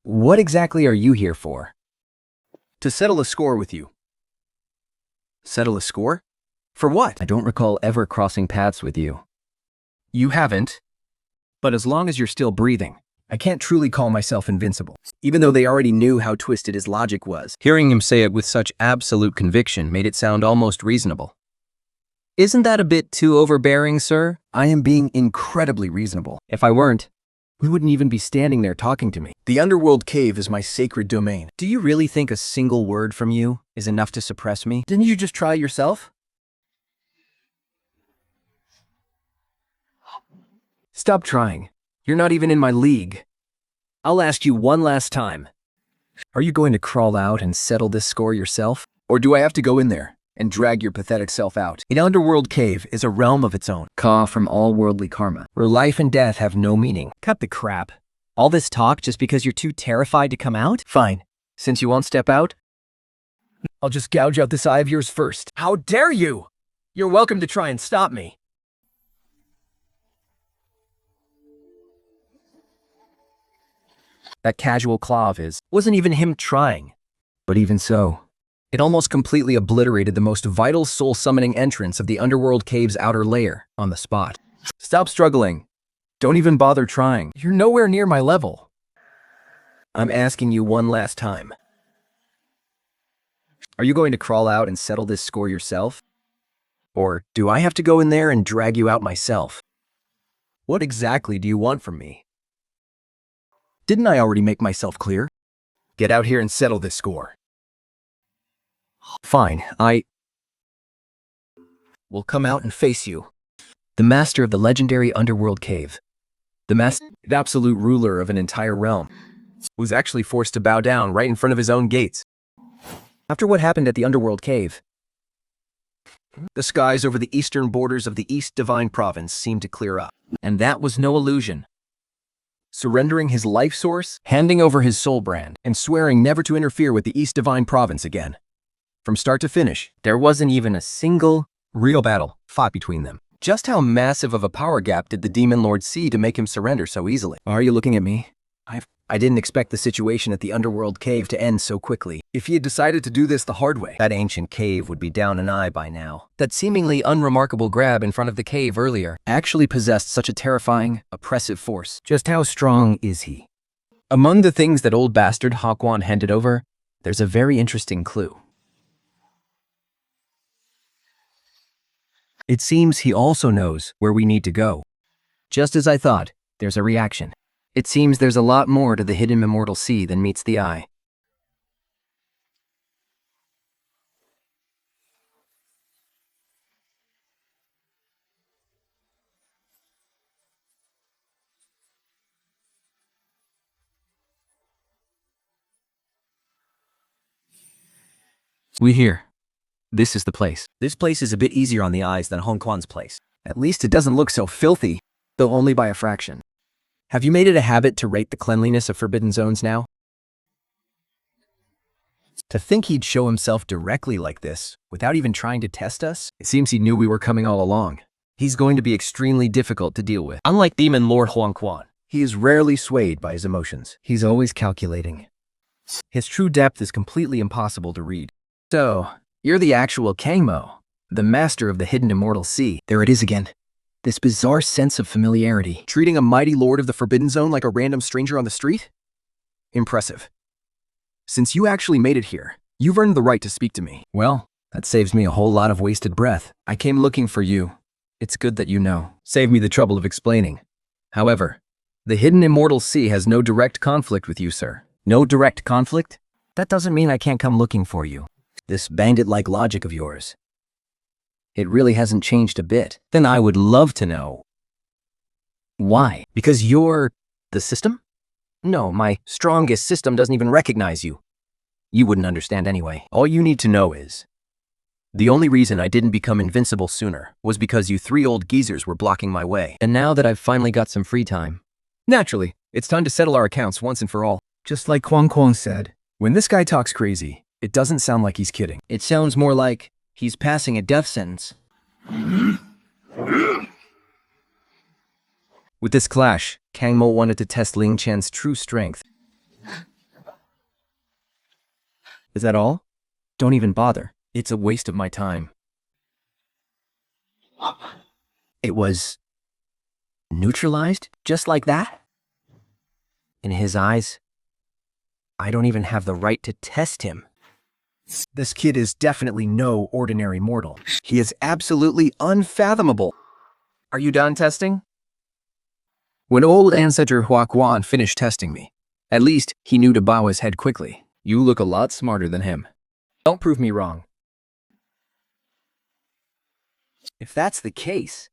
What exactly are you here for? To settle a score with you. Settle a score? For what? I don't recall ever crossing paths with you. You haven't. But as long as you're still breathing, I can't truly call myself invincible, even though they already knew how twisted his logic was. Hearing him say it with such absolute conviction made it sound almost reasonable. Isn't that a bit too overbearing, sir? I am being incredibly reasonable. If I weren't, We wouldn't even be standing there talking to me. The underworld cave is my sacred domain. Do you really think a single word from you is enough to suppress me? Didn't you just try yourself? stop trying. You're not even in my league. I'll ask you one last time. Are you going to crawl out and settle this score yourself? Or do I have to go in there and drag your pathetic self out? An underworld cave is a realm of its own. Ka from all worldly karma. Where life and death have no meaning. Cut the crap. All this talk just because you're too terrified to come out? Fine. Since you won't step out, I'll just gouge out this eye of yours first. how dare you? You're welcome to try and stop me. That casual claw of his. Wasn't even him trying. But even so, it almost completely obliterated the most vital soul-summoning entrance of the underworld cave's outer layer on the spot. Stop struggling. Don't even bother trying. You're nowhere near my level. I'm asking you one last time. Are you going to crawl out and settle this score yourself? Or do I have to go in there and drag you out myself? What exactly do you want from me? Didn't I already make myself clear? Get out here and settle this score. Fine, I will come out and face you. The master of the legendary underworld cave. The absolute ruler of an entire realm. Was actually forced to bow down right in front of his own gates. After what happened at the underworld cave, the skies over the eastern borders of the East Divine Province seemed to clear up. And that was no illusion. Surrendering his life source, handing over his soul brand, and swearing never to interfere with the East Divine Province again. From start to finish, There wasn't even a single real battle fought between them. Just how massive of a power gap did the Demon Lord see to make him surrender so easily? Are you looking at me? I didn't expect the situation at the underworld cave to end so quickly. If he had decided to do this the hard way, that ancient cave would be down an eye by now. that seemingly unremarkable grab in front of the cave earlier. Actually possessed such a terrifying, oppressive force. Just how strong is he? Among the things that old bastard Hawkwan handed over, there's a very interesting clue. It seems he also knows where we need to go. Just as I thought, there's a reaction. It seems there's a lot more to the hidden immortal sea than meets the eye. We here. This is the place. This place is a bit easier on the eyes than Hong Kwan's place. At least it doesn't look so filthy, though only by a fraction. Have you made it a habit to rate the cleanliness of forbidden zones now? To think he'd show himself directly like this, without even trying to test us? It seems he knew we were coming all along. He's going to be extremely difficult to deal with. Unlike Demon Lord Huang Quan, He is rarely swayed by his emotions. He's always calculating. His true depth is completely impossible to read. So, you're the actual Kangmo, the master of the hidden immortal sea. There it is again. This bizarre sense of familiarity. Treating a mighty lord of the Forbidden Zone like a random stranger on the street? Impressive. Since you actually made it here, you've earned the right to speak to me. Well, that saves me a whole lot of wasted breath. I came looking for you. It's good that you know. Save me the trouble of explaining. However, the hidden immortal sea has no direct conflict with you, sir. No direct conflict? That doesn't mean I can't come looking for you. This bandit-like logic of yours. It really hasn't changed a bit. Then I would love to know. Why? Because you're the system? No, my strongest system doesn't even recognize you. You wouldn't understand anyway. All you need to know is, the only reason I didn't become invincible sooner was because you three old geezers were blocking my way. and now that I've finally got some free time, Naturally, it's time to settle our accounts once and for all. Just like Kwang Kwang said, when this guy talks crazy, it doesn't sound like he's kidding. it sounds more like he's passing a death sentence. With this clash, Kang Mo wanted to test Lin Chen's true strength. Is that all? Don't even bother. It's a waste of my time. It was neutralized just like that? In his eyes, I don't even have the right to test him. This kid is definitely no ordinary mortal. He is absolutely unfathomable. Are you done testing? When old ancestor Hua Quan finished testing me, at least he knew to bow his head quickly. You look a lot smarter than him. Don't prove me wrong. If that's the case,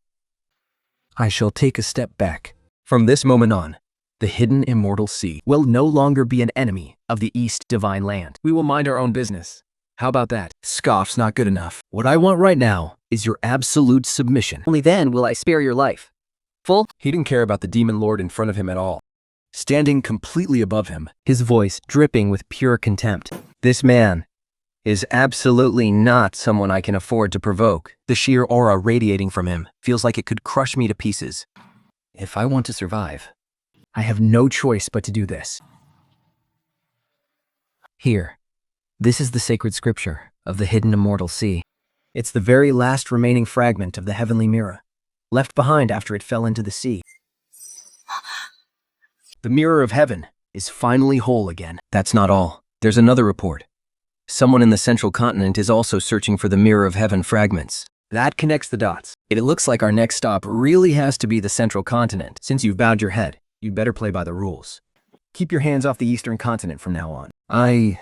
I shall take a step back. From this moment on, the hidden immortal sea will no longer be an enemy of the East Divine Land. We will mind our own business. How about that? Scoff's not good enough. What I want right now is your absolute submission. Only then will I spare your life. Full? He didn't care about the demon lord in front of him at all. Standing completely above him, his voice dripping with pure contempt. This man is absolutely not someone I can afford to provoke. The sheer aura radiating from him feels like it could crush me to pieces. If I want to survive, I have no choice but to do this. Here, this is the sacred scripture of the hidden immortal sea. It's the very last remaining fragment of the heavenly mirror, left behind after it fell into the sea. The mirror of heaven is finally whole again. That's not all. There's another report. Someone in the central continent is also searching for the mirror of heaven fragments. That connects the dots. It looks like our next stop really has to be the central continent. Since you've bowed your head, you'd better play by the rules. Keep your hands off the eastern continent from now on. I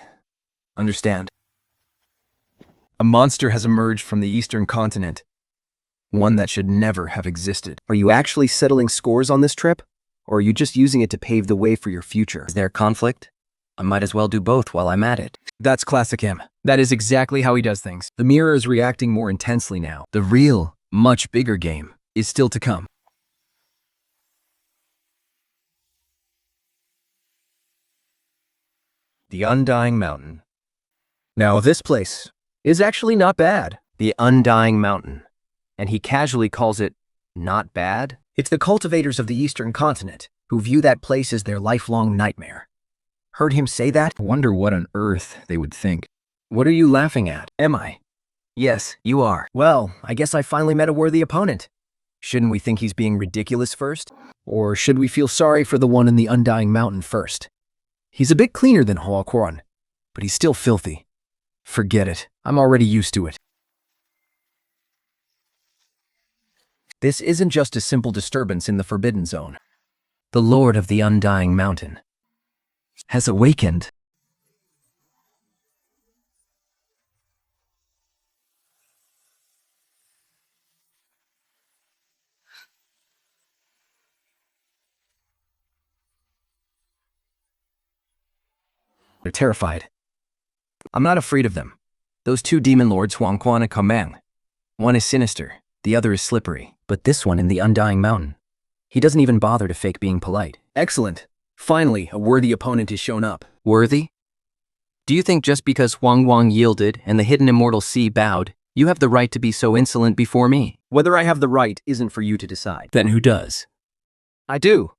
understand. A monster has emerged from the eastern continent. One that should never have existed. Are you actually settling scores on this trip? Or are you just using it to pave the way for your future? Is there conflict? I might as well do both while I'm at it. That's classic him. That is exactly how he does things. The mirror is reacting more intensely now. The real, much bigger game is still to come. The Undying Mountain. Now, this place is actually not bad. The Undying Mountain. And he casually calls it not bad? It's the cultivators of the Eastern Continent who view that place as their lifelong nightmare. Heard him say that? I wonder what on earth they would think. What are you laughing at? Am I? Yes, you are. Well, I guess I finally met a worthy opponent. Shouldn't we think he's being ridiculous first? Or should we feel sorry for the one in the Undying Mountain first? He's a bit cleaner than Hua Quan, but he's still filthy. Forget it. I'm already used to it. This isn't just a simple disturbance in the Forbidden Zone. The Lord of the Undying Mountain has awakened. They're terrified. I'm not afraid of them. Those two demon lords, Huang Quan and Kamang. One is sinister, the other is slippery. But this one in the Undying Mountain, he doesn't even bother to fake being polite. Excellent. Finally, a worthy opponent has shown up. Worthy? Do you think just because Huang Wang yielded and the hidden immortal sea bowed, you have the right to be so insolent before me? Whether I have the right isn't for you to decide. Then who does? I do.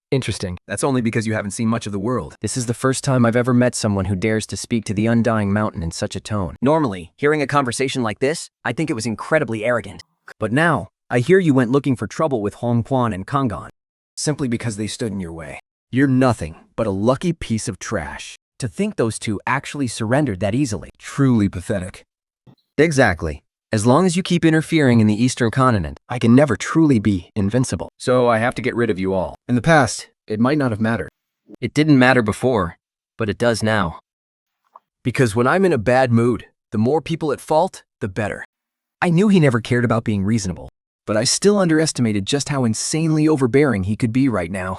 Interesting. That's only because you haven't seen much of the world. This is the first time I've ever met someone who dares to speak to the Undying Mountain in such a tone. Normally, hearing a conversation like this, I'd think it was incredibly arrogant. But now, I hear you went looking for trouble with Hong Quan and Kangan, Simply because they stood in your way. You're nothing but a lucky piece of trash. To think those two actually surrendered that easily. Truly pathetic. Exactly. As long as you keep interfering in the Eastern Continent, I can never truly be invincible. So I have to get rid of you all. In the past, it might not have mattered. It didn't matter before, but it does now. Because when I'm in a bad mood, the more people at fault, the better. I knew he never cared about being reasonable, but I still underestimated just how insanely overbearing he could be right now.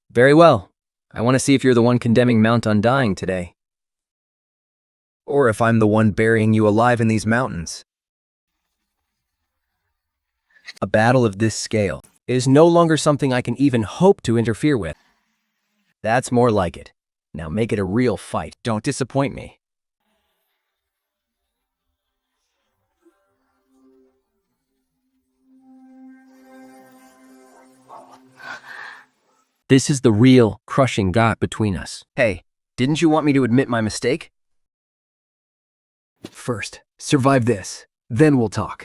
Very well. I want to see if you're the one condemning Mount Undying today. Or if I'm the one burying you alive in these mountains. A battle of this scale is no longer something I can even hope to interfere with. That's more like it. Now make it a real fight. Don't disappoint me. This is the real crushing gap between us. Hey, didn't you want me to admit my mistake? First, survive this. Then we'll talk.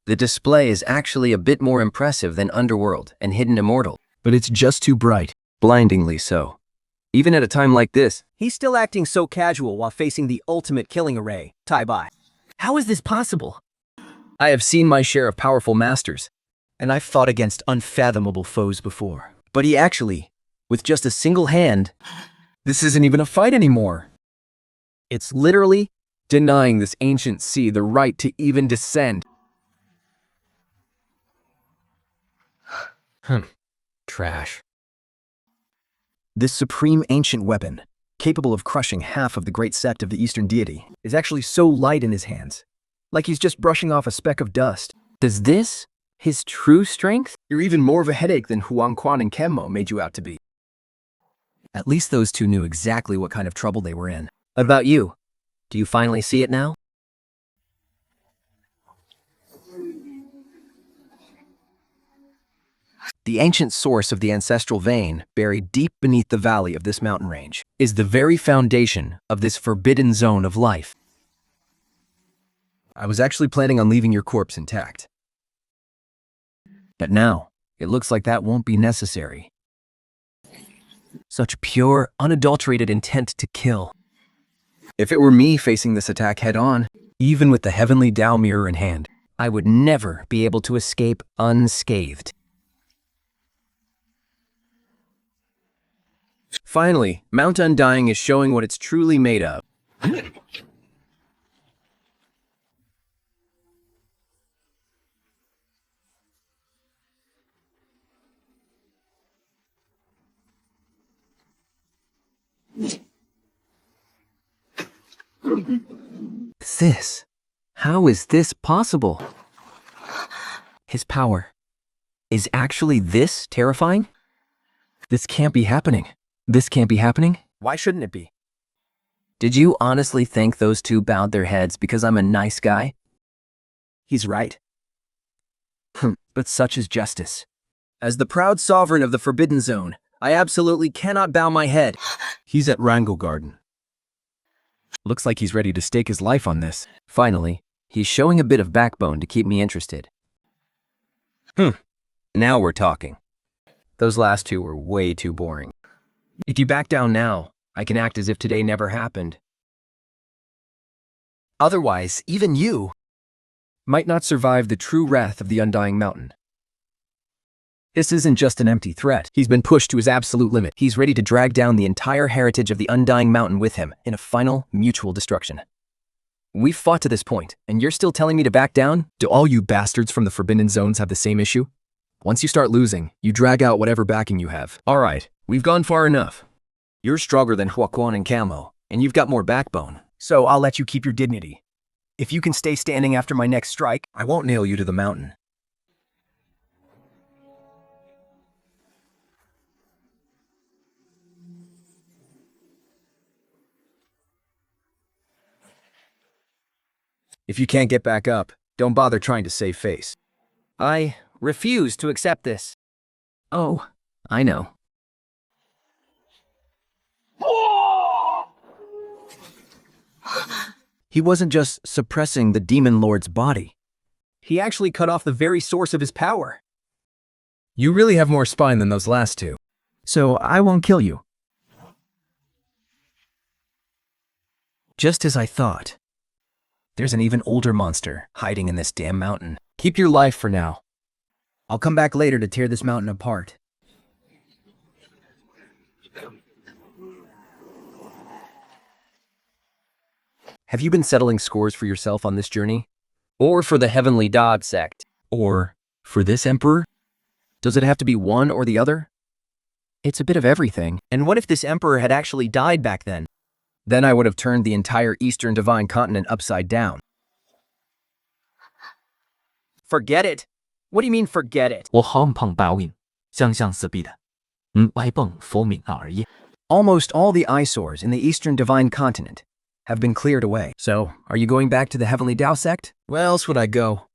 The display is actually a bit more impressive than Underworld and Hidden Immortal, but it's just too bright, blindingly so. Even at a time like this, He's still acting so casual while facing the ultimate killing array, Tai Bai. How is this possible? I have seen my share of powerful masters, and I've fought against unfathomable foes before. But he actually, with just a single hand, this isn't even a fight anymore. It's literally denying this ancient sea the right to even descend. Trash. This supreme ancient weapon, capable of crushing half of the great sect of the Eastern deity, is actually so light in his hands, like he's just brushing off a speck of dust. Is this his true strength? You're even more of a headache than Huang Quan and Kenmo made you out to be. At least those two knew exactly what kind of trouble they were in. What about you? Do you finally see it now? The ancient source of the ancestral vein, buried deep beneath the valley of this mountain range, is the very foundation of this forbidden zone of life. I was actually planning on leaving your corpse intact. But now, it looks like that won't be necessary. Such pure, unadulterated intent to kill. If it were me facing this attack head-on, even with the Heavenly Dao mirror in hand, I would never be able to escape unscathed. Finally, Mount Undying is showing what it's truly made of. How is this possible? His power is actually this terrifying? This can't be happening. This can't be happening? Why shouldn't it be? Did you honestly think those two bowed their heads because I'm a nice guy? He's right. But such is justice. As the proud sovereign of the Forbidden Zone, I absolutely cannot bow my head. He's at Wrangle Garden. Looks like he's ready to stake his life on this. Finally, he's showing a bit of backbone to keep me interested. Now we're talking. Those last two were way too boring. If you back down now, I can act as if today never happened. Otherwise, even you might not survive the true wrath of the Undying Mountain. This isn't just an empty threat. He's been pushed to his absolute limit. He's ready to drag down the entire heritage of the Undying Mountain with him in a final mutual destruction. We've fought to this point, and you're still telling me to back down? Do all you bastards from the Forbidden Zones have the same issue? Once you start losing, you drag out whatever backing you have. All right, we've gone far enough. You're stronger than Huaquan and Camo, and you've got more backbone. So I'll let you keep your dignity. If you can stay standing after my next strike, I won't nail you to the mountain. If you can't get back up, don't bother trying to save face. I refuse to accept this. Oh, I know. He wasn't just suppressing the Demon Lord's body. He actually cut off the very source of his power. You really have more spine than those last two. So I won't kill you. Just as I thought. There's an even older monster hiding in this damn mountain. Keep your life for now. I'll come back later to tear this mountain apart. Have you been settling scores for yourself on this journey? Or for the Heavenly Dao Sect. Or for this emperor? Does it have to be one or the other? It's a bit of everything. And what if this emperor had actually died back then? Then I would have turned the entire Eastern Divine Continent upside down. Forget it? What do you mean, forget it? 我好碰报應，相相似必的，歪蹦佛明而已。 Almost all the eyesores in the Eastern Divine Continent have been cleared away. So, are you going back to the Heavenly Dao Sect? Where else would I go?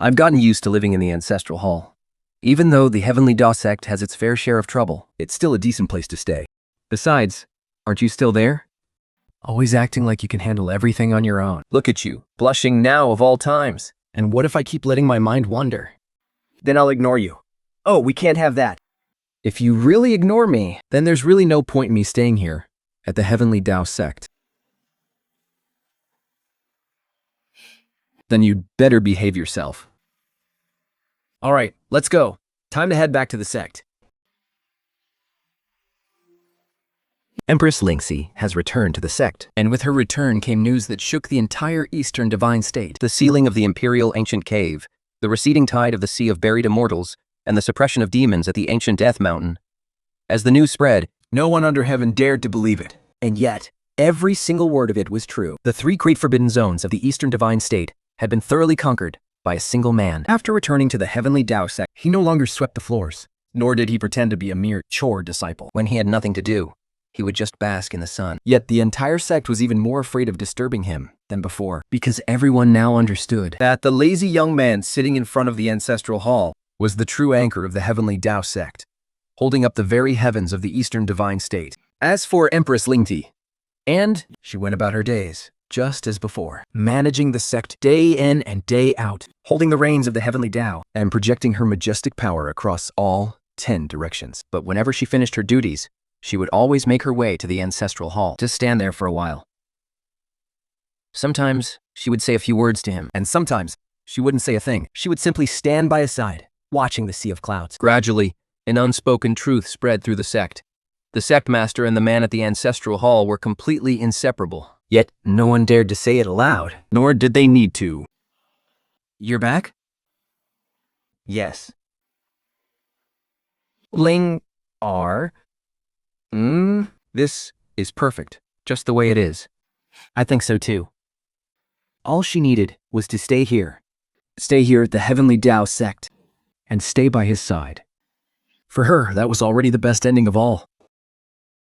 I've gotten used to living in the Ancestral Hall. Even though the Heavenly Dao Sect has its fair share of trouble, it's still a decent place to stay. Besides, aren't you still there? Always acting like you can handle everything on your own. Look at you, blushing now of all times. And what if I keep letting my mind wander? Then I'll ignore you. Oh, we can't have that. If you really ignore me, then there's really no point in me staying here at the Heavenly Dao Sect. Then you'd better behave yourself. All right, let's go. Time to head back to the sect. Empress Lingxi has returned to the sect. And with her return came news that shook the entire Eastern Divine State. The sealing of the Imperial Ancient Cave, the receding tide of the Sea of Buried Immortals, and the suppression of demons at the Ancient Death Mountain. As the news spread, No one under heaven dared to believe it. And yet, every single word of it was true. The 3 great forbidden zones of the Eastern Divine State had been thoroughly conquered by a single man. After returning to the Heavenly Dao Sect, he no longer swept the floors, nor did he pretend to be a mere chore disciple. when he had nothing to do, he would just bask in the sun. Yet the entire sect was even more afraid of disturbing him than before, because everyone now understood that the lazy young man sitting in front of the ancestral hall was the true anchor of the Heavenly Dao Sect, holding up the very heavens of the Eastern Divine State. As for Empress Lingti, and she went about her days, just as before, managing the sect day in and day out, holding the reins of the Heavenly Dao, and projecting her majestic power across all 10 directions. But whenever she finished her duties, she would always make her way to the ancestral hall to stand there for a while. Sometimes she would say a few words to him, And sometimes she wouldn't say a thing. She would simply stand by his side, watching the sea of clouds. Gradually, an unspoken truth spread through the sect. The sect master and the man at the ancestral hall were completely inseparable. Yet, no one dared to say it aloud. Nor did they need to. You're back? Yes. Ling R. This is perfect, just the way it is. I think so too. All she needed was to stay here. Stay here at the Heavenly Dao Sect, and stay by his side. For her, that was already the best ending of all.